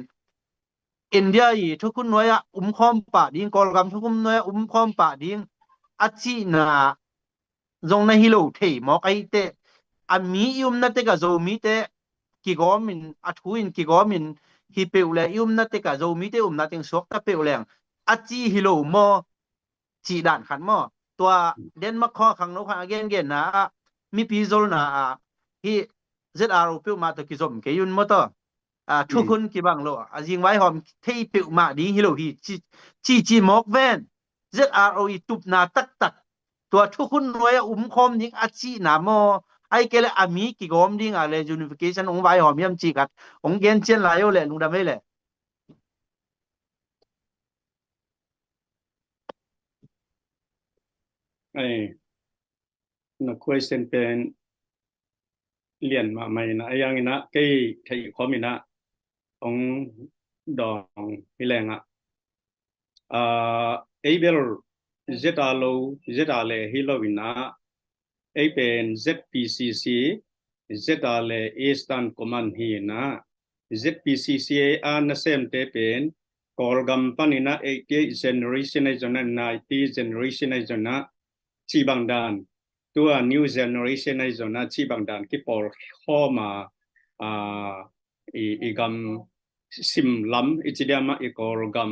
อินเดียทุกคนน้อยคอมป่าดิ้งกอลกัมทุกคนน้อยคอมป่าดิ้งอาชีนาจงในฮิโลเทมอกไอเตมีนัตเตกะโจมีเตกิกอมินทุอินกิกอมินฮิเปอุเลนัตเตกะโจมีเตนัตเตงสวกตะเปอุเลงอาจีฮิโลมอจีด่านขันมอตัวเดนมาร์กข้อขังโนขังเกนนะมีปีโซลนะฮีZROเปียวมาตะกิจมเกยุนมอตทุกคนกี่บังโลยิงไว้หอมเทเปียวมาดีฮิโลฮีจีมอกเวน ZROตุบนาตักตัวทุกคนรวยคอมยิงอาชีนามอ ไอ้เกลอามีกี่กอมดิ้งอะไร unification องไว้หอมยำจีกัดองเกนเชียนไหลโอเลยลุงดำไม่เลยไอ้นักคุยเซนเป็นเรียนมาใหม่นะไอ้ยังนะใกล้ไทยคอมินะของดองมิแรงอ่ะไอ้เบลเจตาโลเจตาเลฮิโลวินะไอ้เป็น ZPCC เจตาเลเอสตันคอมมานฮีนะ ZPCC อันนั้นเซมเตเป็นกอลกัมปานินะ80 generation ไอ้จนนั้น90 generation ไอ้จนนั้นชีบังดานตัว new generation ไอ้จนนั้นชีบังดานที่พอเข้ามาอีกัมซิมลัมอีจีเดียมาอีกอลกัม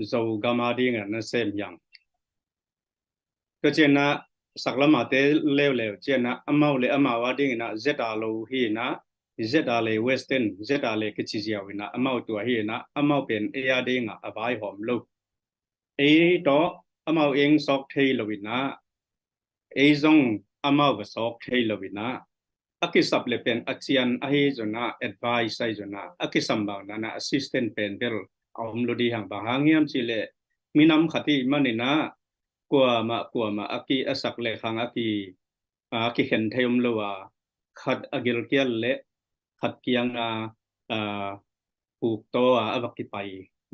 โจกัมอาดิ้งนั่นเซมยังก็เจนะสักละมาเตเลวเลวเจนะอามาเลอามาว่าดิ้งนะเจตาโลฮีนะเจตาเลเวสเทิร์นเจตาเลกิจิเจียวินะอามาตัวฮีนะอามาเป็นเอียดิ้งอ่ะอบายหอมลูกต่ออามาเองสอกเทลวินะจงอามาก็สอกเทลวินะอากิสับเลเป็นอาจารย์อาฮีจนะ advice ไอจนะอากิสัมบางนะ assistant เป็นเบลเอามลุดีหังบางหางยามจิเลมีน้ำขัดที่มันนี่นะกลัวมาอากิอาศักเลขังอากิเห็นเทียมลัวขัดอากิลเกียลเลขัดเกียงปูกโตอาบักกิไป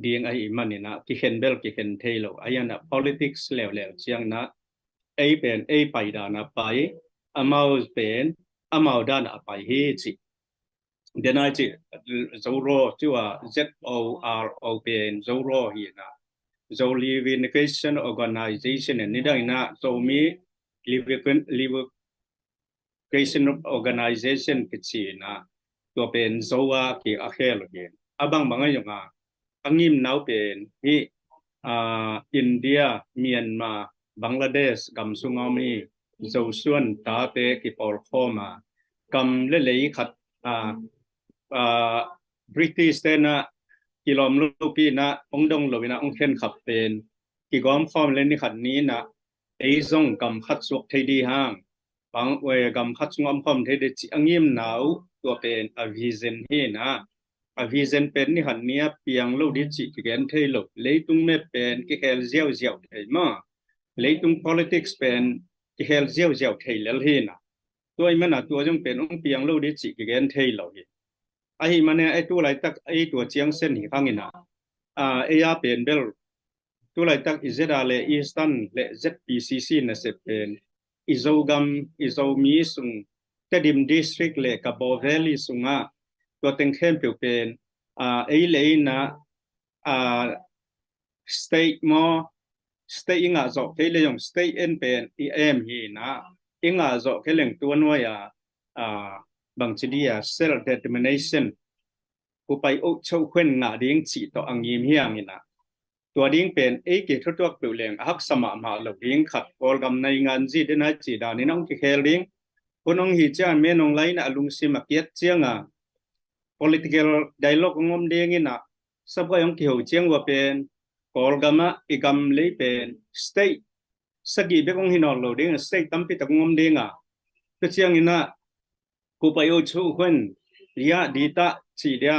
ดียงไอ้มันนี่นะกิเห็นเบลกิเห็นเทโลอายันนะ politics แล้วเชียงนะไอ้เป็นไอ้ไปดานะไปอามาเป็นอามาดานะไปเฮจิเดี๋ยวนะจิโซโรที่ว่า ZORO เป็นโซโรฮีนะZo Livification Organization ni dang na zo mi Livification Organization kichi na to pen zowa ki akhel gen abang banga yonga angim nau pen hi India Myanmar Bangladesh gam sungami zo suan ta te ki por khoma gam le khat British te naกิโลมลูกพี่นะองดงโลวินะองเข็นขับเป็นกี่ก้อมข้อมเล่นในขันนี้นะไอ้ซงกำคัดสวกไทยดีห้างบางเวกำคัดสงอมข้อมไทยดีจิอังยิมหนาวตัวเป็นอวิเซนเฮนะอวิเซนเป็นในขันนี้เปียงลูกดิจิกิเกนไทยลูกเลยตุ้งไม่เป็นกิเฮลเจียวไทยมาเลยตุ้ง politics เป็นกิเฮลเจียวไทยแล้วเฮนะตัวมันนะตัวจงเป็นองเปียงลูกดิจิกิเกนไทยลูกไอ้มันเนี่ยไอ้ตัวไรตักไอ้ตัวเจียงเส้นหิข้างนี้นะไอ้ยาเป็นเบลตัวไรตักอิสราเอลอีสตันและ ZPCC นะเสพเป็นอิโซกัมอิโซมีสุงเตดิมดิสทริกและกับโบเวลีสุงตัวเต็งเข้มเป็นไอ้เลยนะstate มอ state อิงาจอกที่เรื่อง state เป็น EM ฮีนะอิงาจอกที่เรื่องตัวน้อยบางทีเดีย self determination กูไปอุชาวควนงาดิ้งจีต่ออังยิมเฮียงนี่นะตัวดิ้งเป็นเอกทุกตัวเปลี่ยนหักสมามาหลบดิ้งขัดกอลกำในงานจีดนะจีดานี่น้องที่เคลิ้งคนน้องฮิจานเมนองไลน์ลุงซิมาเกียเจียงpolitical dialogue งมเดียงนี่นะสับก็ยังเกี่ยวเจียงว่าเป็นกอลกำมาอีกำเลยเป็น state สกีเบกงฮินอลโลดิ้ง state ตั้มพิตงมเดียงก็เจียงนี่นะกูไปอุชูคนเรียดีตาชีเดีย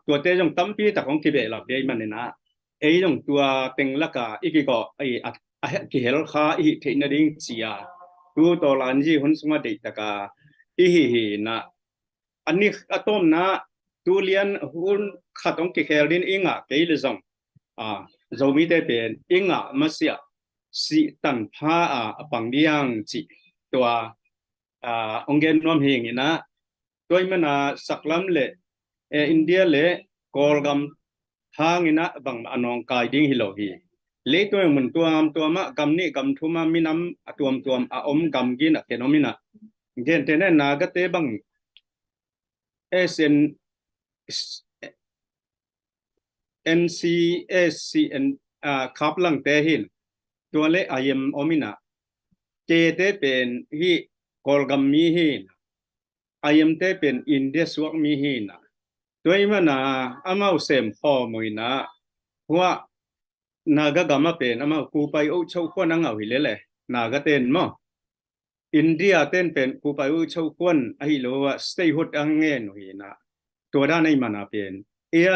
ตัวเตจงตั้มปีตะของกิเบลับเดียมันเนี่ยนะจงตัวเต็งละกาอีกก็กิเฮลคาอีเทนดิ้งจีดูตัวหลานจีหุ่นสมาดิตะกาฮีนะอันนี้อะตอมนะตัวเลียนหุ่นขัดของกิเฮลดินอิงเกยลิซงโจมีเตเป็นอิงมาเสียสิตันพาปังเดียงจีตัวองเกนน้อมเฮงนะตัวมันสักลำเละอินเดียเละกอลกัมทางนะบางอนองกายดิ้งฮิโลฮีเละตัวมันตัวมะกัมนี่กัมทุมามินำตัวอมกัมกินเคนอมินะเกนเทนนากเตบังNCSCN ขับลังเตหินตัวเละอายัมอมินะเจเตเป็นฮีกอลกัมมีฮีนอายัมเตเป็นอินเดียสวกมีฮีนะตัวมันอามาเซมพอมวยนะว่านากะกัมมาเป็นอามากูไปอุชาวคนนั่งเอาหิเลเลยนากะเต็นมั้ง India เต้นเป็นผู้ไปอุชาวควนไอ้โลว่า stay hot อังเงินหนะตัวด้านในมันเป็น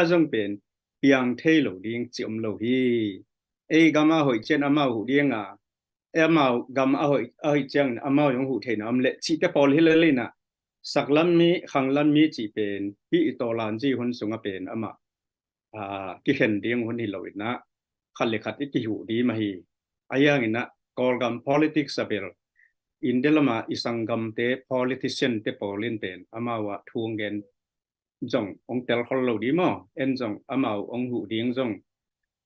จงเป็นเพียงเทโลดิ้งจิมโลฮีกามาหอยเจนอามาหูเดียงมากำหอยเจงอามาอย่างหูเทนเละชีเตปอลฮิเลลินะสักลันมีขังลันมีจีเป็นพี่ตอลันจีคนสงเป็นอามากิเห็นเดียงคนฮิโลวินะขันเลขัดอีกหูดีมาฮีอย่างนี้นะกอลกัม politics เปลอินเดลมาอิสังกัมเต politician เตปอลินเป็นอามาวะทวงเงินจงองเตลฮอลโลดีมั้งจงอามาวองหูดิ้งจง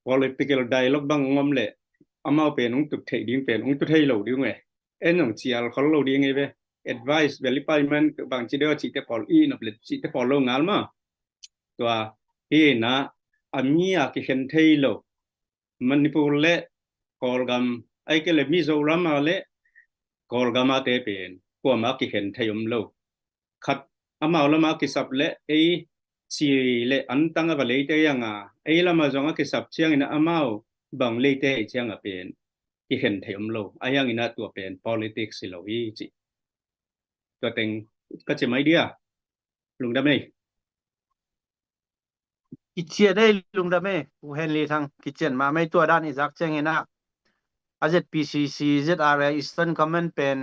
political dialogue บางงอมเละอามาวเป็นองตุเทดิ้งเป็นองตุเทโลดิ้งเว้จงเชียร์ฮอลโลดิ้งเว้ advice เวลิปายมันบางทีเดียวชีเตปอลนับเล็ชีเตปอลโลงาลมาตัวนะอามีอากิเห็นเทโลมันนิปุเละกอลกัมไอ้เกลมิโซรามาเละกอลกามาเตเป็นพวกมากิเห็นเทยมโลขัดอามาละมากิสับเละชีเละอันตั้งกับเลยเตยังละมาจงกิสับเชียงนะอามาบังเลยเตเชียงเป็นกิเห็นเทยมโลยังอินะตัวเป็น politics สิโลวีจิตัวเต็งก็จะไม่เดียลุงดำนี่กิเชียได้ลุงดำเมกูเห็นลีทางกิเชียนมาไม่ตัวด้านอิสักเชียงเงินะอาจจะ PCC ZRA Eastern Command เป็น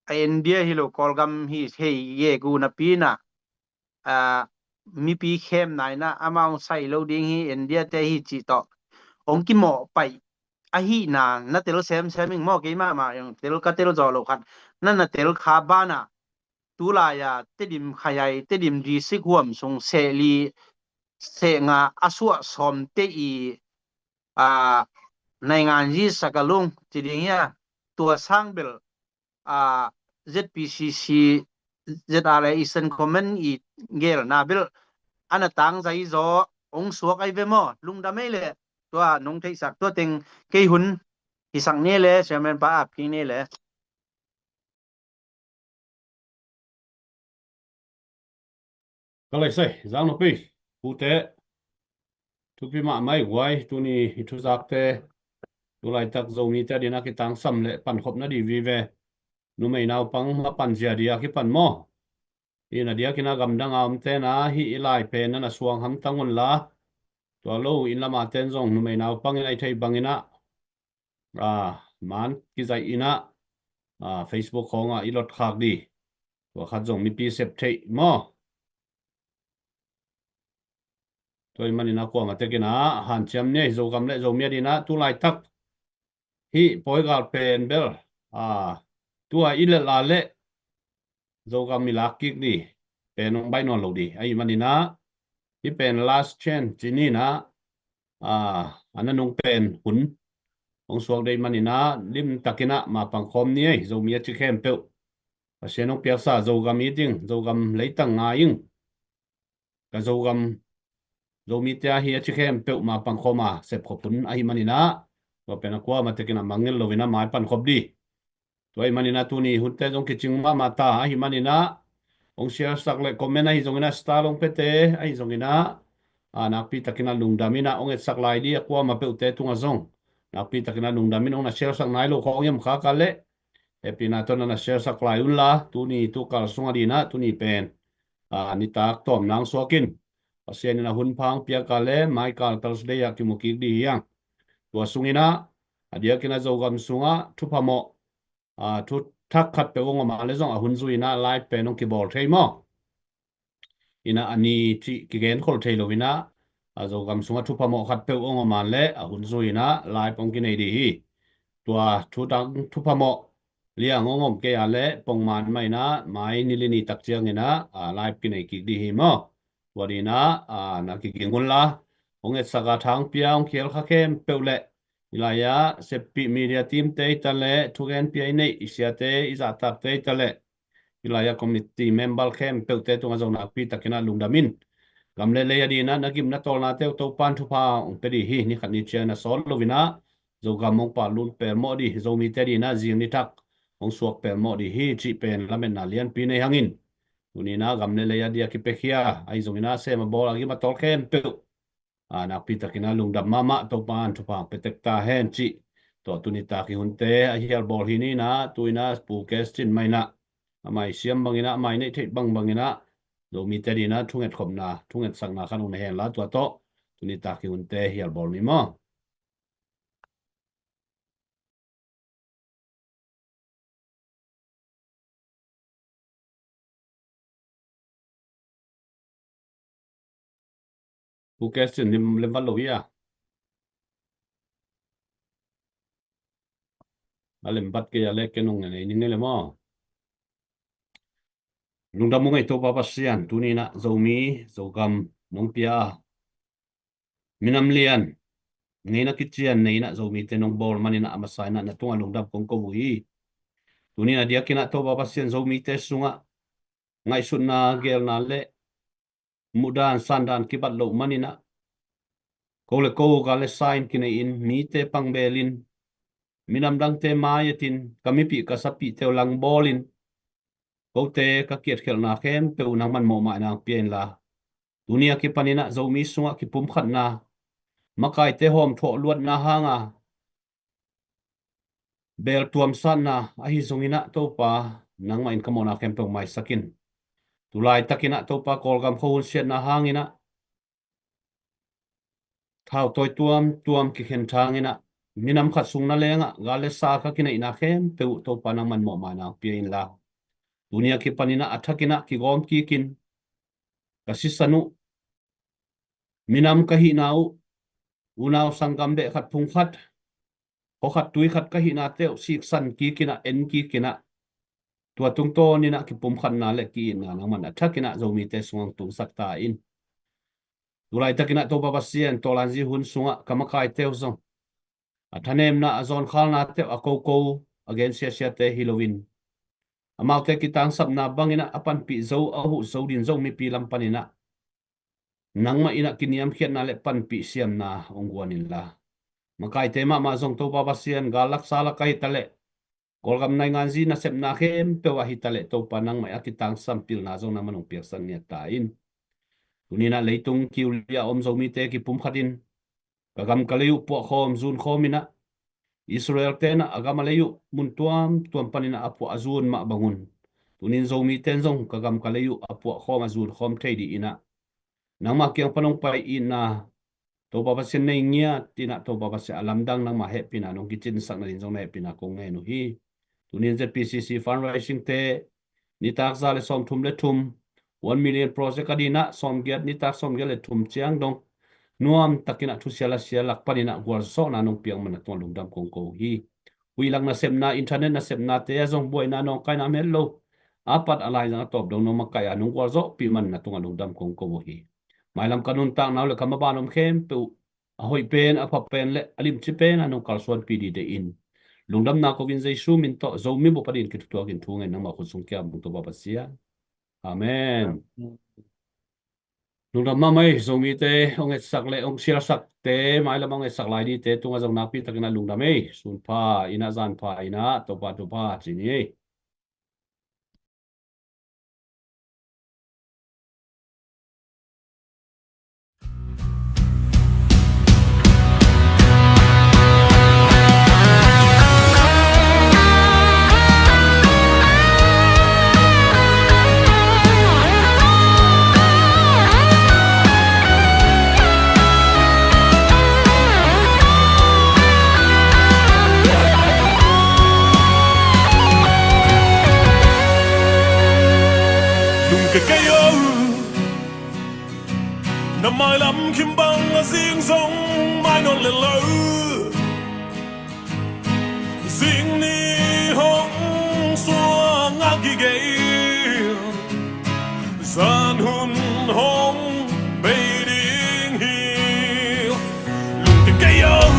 อินเดียฮิโลกอลกัมฮิเฮเยกูนับปีนะมีปีเข้มไหนนะอามาใส่โลดิ้งฮิอินเดียเตฮิจิตอองกิโมไปฮีนานั่นเตลเซมิงโมกิมาอย่างเตลก็เตลจอโลคันนั่นน่ะเตลคาบ้านะตุลายาเตดิมขยายเตดิมดีสิกวมทรงเซลีเซงาอสัวสมเตอีในงานยี่สักลุงจีดีเนี่ยตัวสร้างเบลZPCC ZRA Eastern Command อีเกลนาเบลอันนั้นตั้งใจจอองสวกไอเวมอลุงดำไม่เลยตัวน้องไทยสักตัวเต็งเกยหุนที่สังเนี่ยเลยใช่ไหมป้าพี่เนี่ยเลยก็เลยใส่จังนปีผู้เตะทุกปีมาไม่ไหวตัวนี้ทุกสักเตะตัวไรตักโจมีแต่ดีนักกิตังซ้ำเลยปั่นครบนะดีวีเวนูไม่นาวปังมาปั่นเสียดีกิปั่นหม้อนะเดียกินากำดังเอาเตนะฮิไลเป็นนั่นสวงหำตั้งวันละตัวโลอินละมาเต้นจงนูไม่นาวปังไอไทยบังอินะมันกิใจอินะFacebook ของอีลดขากดีตัวขัดจงมีปีเซปเทหม้อตัวมันนี่นะกว่ามาเตกินะหันเชียมเนี่ยโจกำเละโจมีดีนะตัวไลตักฮิปอยกาเป็นเบลตัวอิเลลาเละโจกำมีลักกิกดีเป็นองใบนอนโลดีไอ้มันนี่นะที่เป็น last chance จีนี่นะอันนั้นองเป็นหุ่นองสวงได้มันนี่นะริมตักินะมาปังคอมนี่โจมีจิเข้มเปลวเสียนองเปียกซาโจกำมีจริงโจกำเลยตั้งง่ายยิ่งกับโจกำโจมีเตียเฮียจิเข้มเปลวมาปังคอมาเสพขบปุ่นไอ้มันนี่นะตัวเป็นนักว่ามาเตกินะมังเงินโลวินะมาปันขบดีตัวไอ้มันนี่นะตัวนี้หุ่นเตจงกิจิงมาตาไอ้มันนี่นะองเชียร์สักเล็กคอมเมนต์ไอ้จงนะสตาร์ลงเปเตไอ้จงนะนักปีตะกินะลุงดามินะองเอ็ดสักลายดีกว่ามาเปลเตตุงอาจงนักปีตะกินะลุงดามินะองนะเชียร์สักนายโลของยังขากันเละปีนาตอนนั้นเชียร์สักลายอุ่นละตัวนี้ตัวการสุงอดีนะตัวนี้เป็นนิตากต้มนางสวกินเสียนนะหุ่นพังเปียกาเล่ไม้กาลตลสเดียกิมุกิดียังตัวสุงินะเดียกินะโจกำสุงะทุพโมทุทักขัดไปวงมาเลยจงหุ่นซุยนะไลฟ์เป็นองกิบอลเทมออินะอันนี้ที่กิเกนคนเทโลวินะโจกำสุงะทุพโมขัดไปวงมาเลยหุ่นซุยนะไลฟ์องกินไอดีตัวทุดังทุพโมเลี้ยงงมเกียร์เละปงมันไม่นะไม่นิลินีตักเจียงนะไลฟ์กินไอกิดีหิมอตัวนี้นะนักกินคนละองเอสกาทางเปียงเขียลข้าเข้มเปลเละilaya sepi media team te tale tugen pi nei isiate izatak te tale ilaya committee member kem peute tunga zona pi takina lungdamin gamle le yadina nagim na tolna te to pan thupa pedi hi ni khani chena sol lovina zo gamong pa lun per mo di zo mi te di na jing ni tak ong suak per mo di hi chi pen lamen na lian pi nei hangin unina gamle le yadia ki pekhia ai zongina se ma bol agi ma tol kem pe nak pi takina lungdam mama to pan thupa petek ta hen chi to tunita ki hunte a hial bol hi ni na tuina pu kestin mai na amai siam bangina mai nei thei bangina do mi te dina thunget khomna thunget sangna khan un hen la to tunita ki hunte hial bol mi mo pu kestin lim van lo ya alem bat ke ale kenung nei ni le mo nung dam ngai to pa pasian tunina zomi zogam nong pia minam lian nei na kitchian nei na zomi te nong bol manina amasai na tunga nung dam kong ko wi tunina dia kina to pa pasian zomi te sunga ngai sunna gel na le mudan sandan kibat lo manina kole ko gale sign kine in mi te pangbelin minam dang te mayatin kamipi kasapi te lang bolin ko te ka kiet khel na khem pe unang man mo ma na pien la dunia ki panina zomi sunga ki pum khat na makai te hom tho luat na hanga bel tuam san na a hi zongina to pa nang ma in kamona khem pe mai sakin tulai takina to pa kolgam khon sian na hangina thao toy tuam ki khen thangina minam khat sungna lenga gale sa ka kina ina khem pe to pa nang man mo ma na pien la dunia ki panina athakina ki gom ki kin kasisanu minam kahi nau unaw sangam de khat phung khat ko khat tui khat kahi na te sik san ki kina en ki kina tua tung to ni na ki pum khat na le ki na nang man athakina zomi te sung tung sakta in tulai takina to ba pasien to lanji hun sunga kamakai te zong athanem na azon khal na te ako again sia te Halloween amau te kitang sap na bangina apan pi zo ahu zo din zo mi pi lampanina nangma ina kiniam khiat na le pan pi siam na ongwanin la makai te ma zong to pa pasian galak sala kai tale kolgam nai nganji na sep na khem pe wa hitale to pa nang mai akitang sampil na zong na manong piak san nia ta in tunina leitung kiulia om zo mi te ki pum khatin kagam kaleyu po khom zun khomina Israel tena agamalayu mun tuam panina apu azun ma bangun tunin zomi ten zong kagam kalayu apu khom azun khom thedi ina nangma kyang panong pai ina to baba sen nei ngia tina to baba se alamdang nangma happy na nong kitchen sak na din zong na happy na kong ngai no hi tunin ZPCC fundraising te ni tak za le som thum le thum 1 million project adina som get ni tak som get le thum chiang dong nuam takina thu sia lak panina gwal so na nong piang man ton lungdam kong ko hi huilang na semna internet na semna te azong boy na nong kaina mello apat alai na top dong no makaya nong gwal zo pi man na tunga lungdam kong ko hi mailam kanun tak naw le kama banom khem pe ahoi pen apa pen le alim chi pen anong kalsuan pd de in lungdam na ko vin jaisu min to zo mi bo padin ki tu kin thu ngai nang ma khusung kya bu to ba sia amen lungdam ma mai zo mi te ong et sak le ong sia sak te mailam ong et sak lai di te tunga jong na pi takina lungdam ei sun pa ina zan pa ina to pa chi ni cái cây âu năm mai lắm kim băng ở riêng sông mai non lên lỡ riêng ni hong xua ngang kỳ ghế gian hun hong bay điên hiu lùng cái cây âu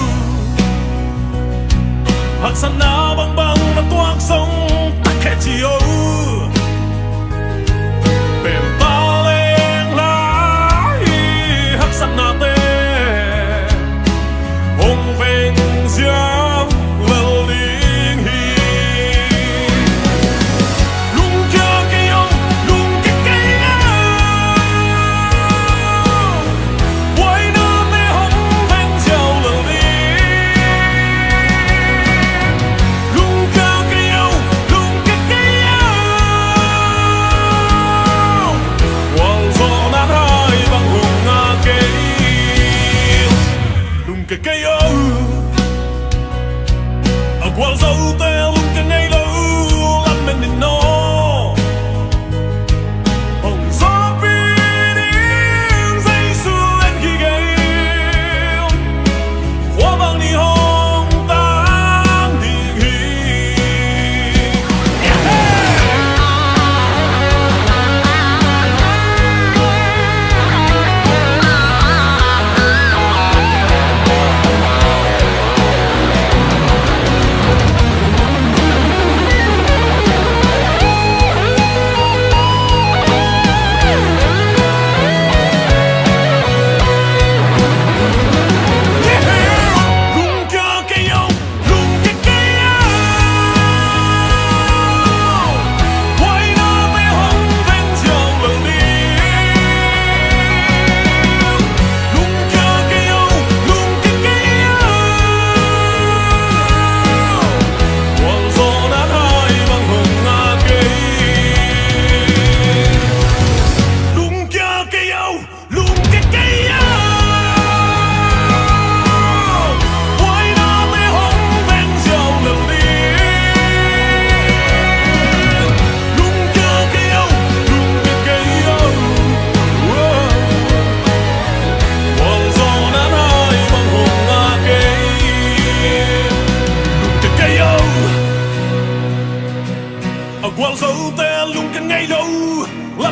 hạt san na băng na toang sông tắc khe chi âu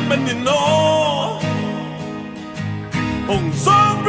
men ni no Hong som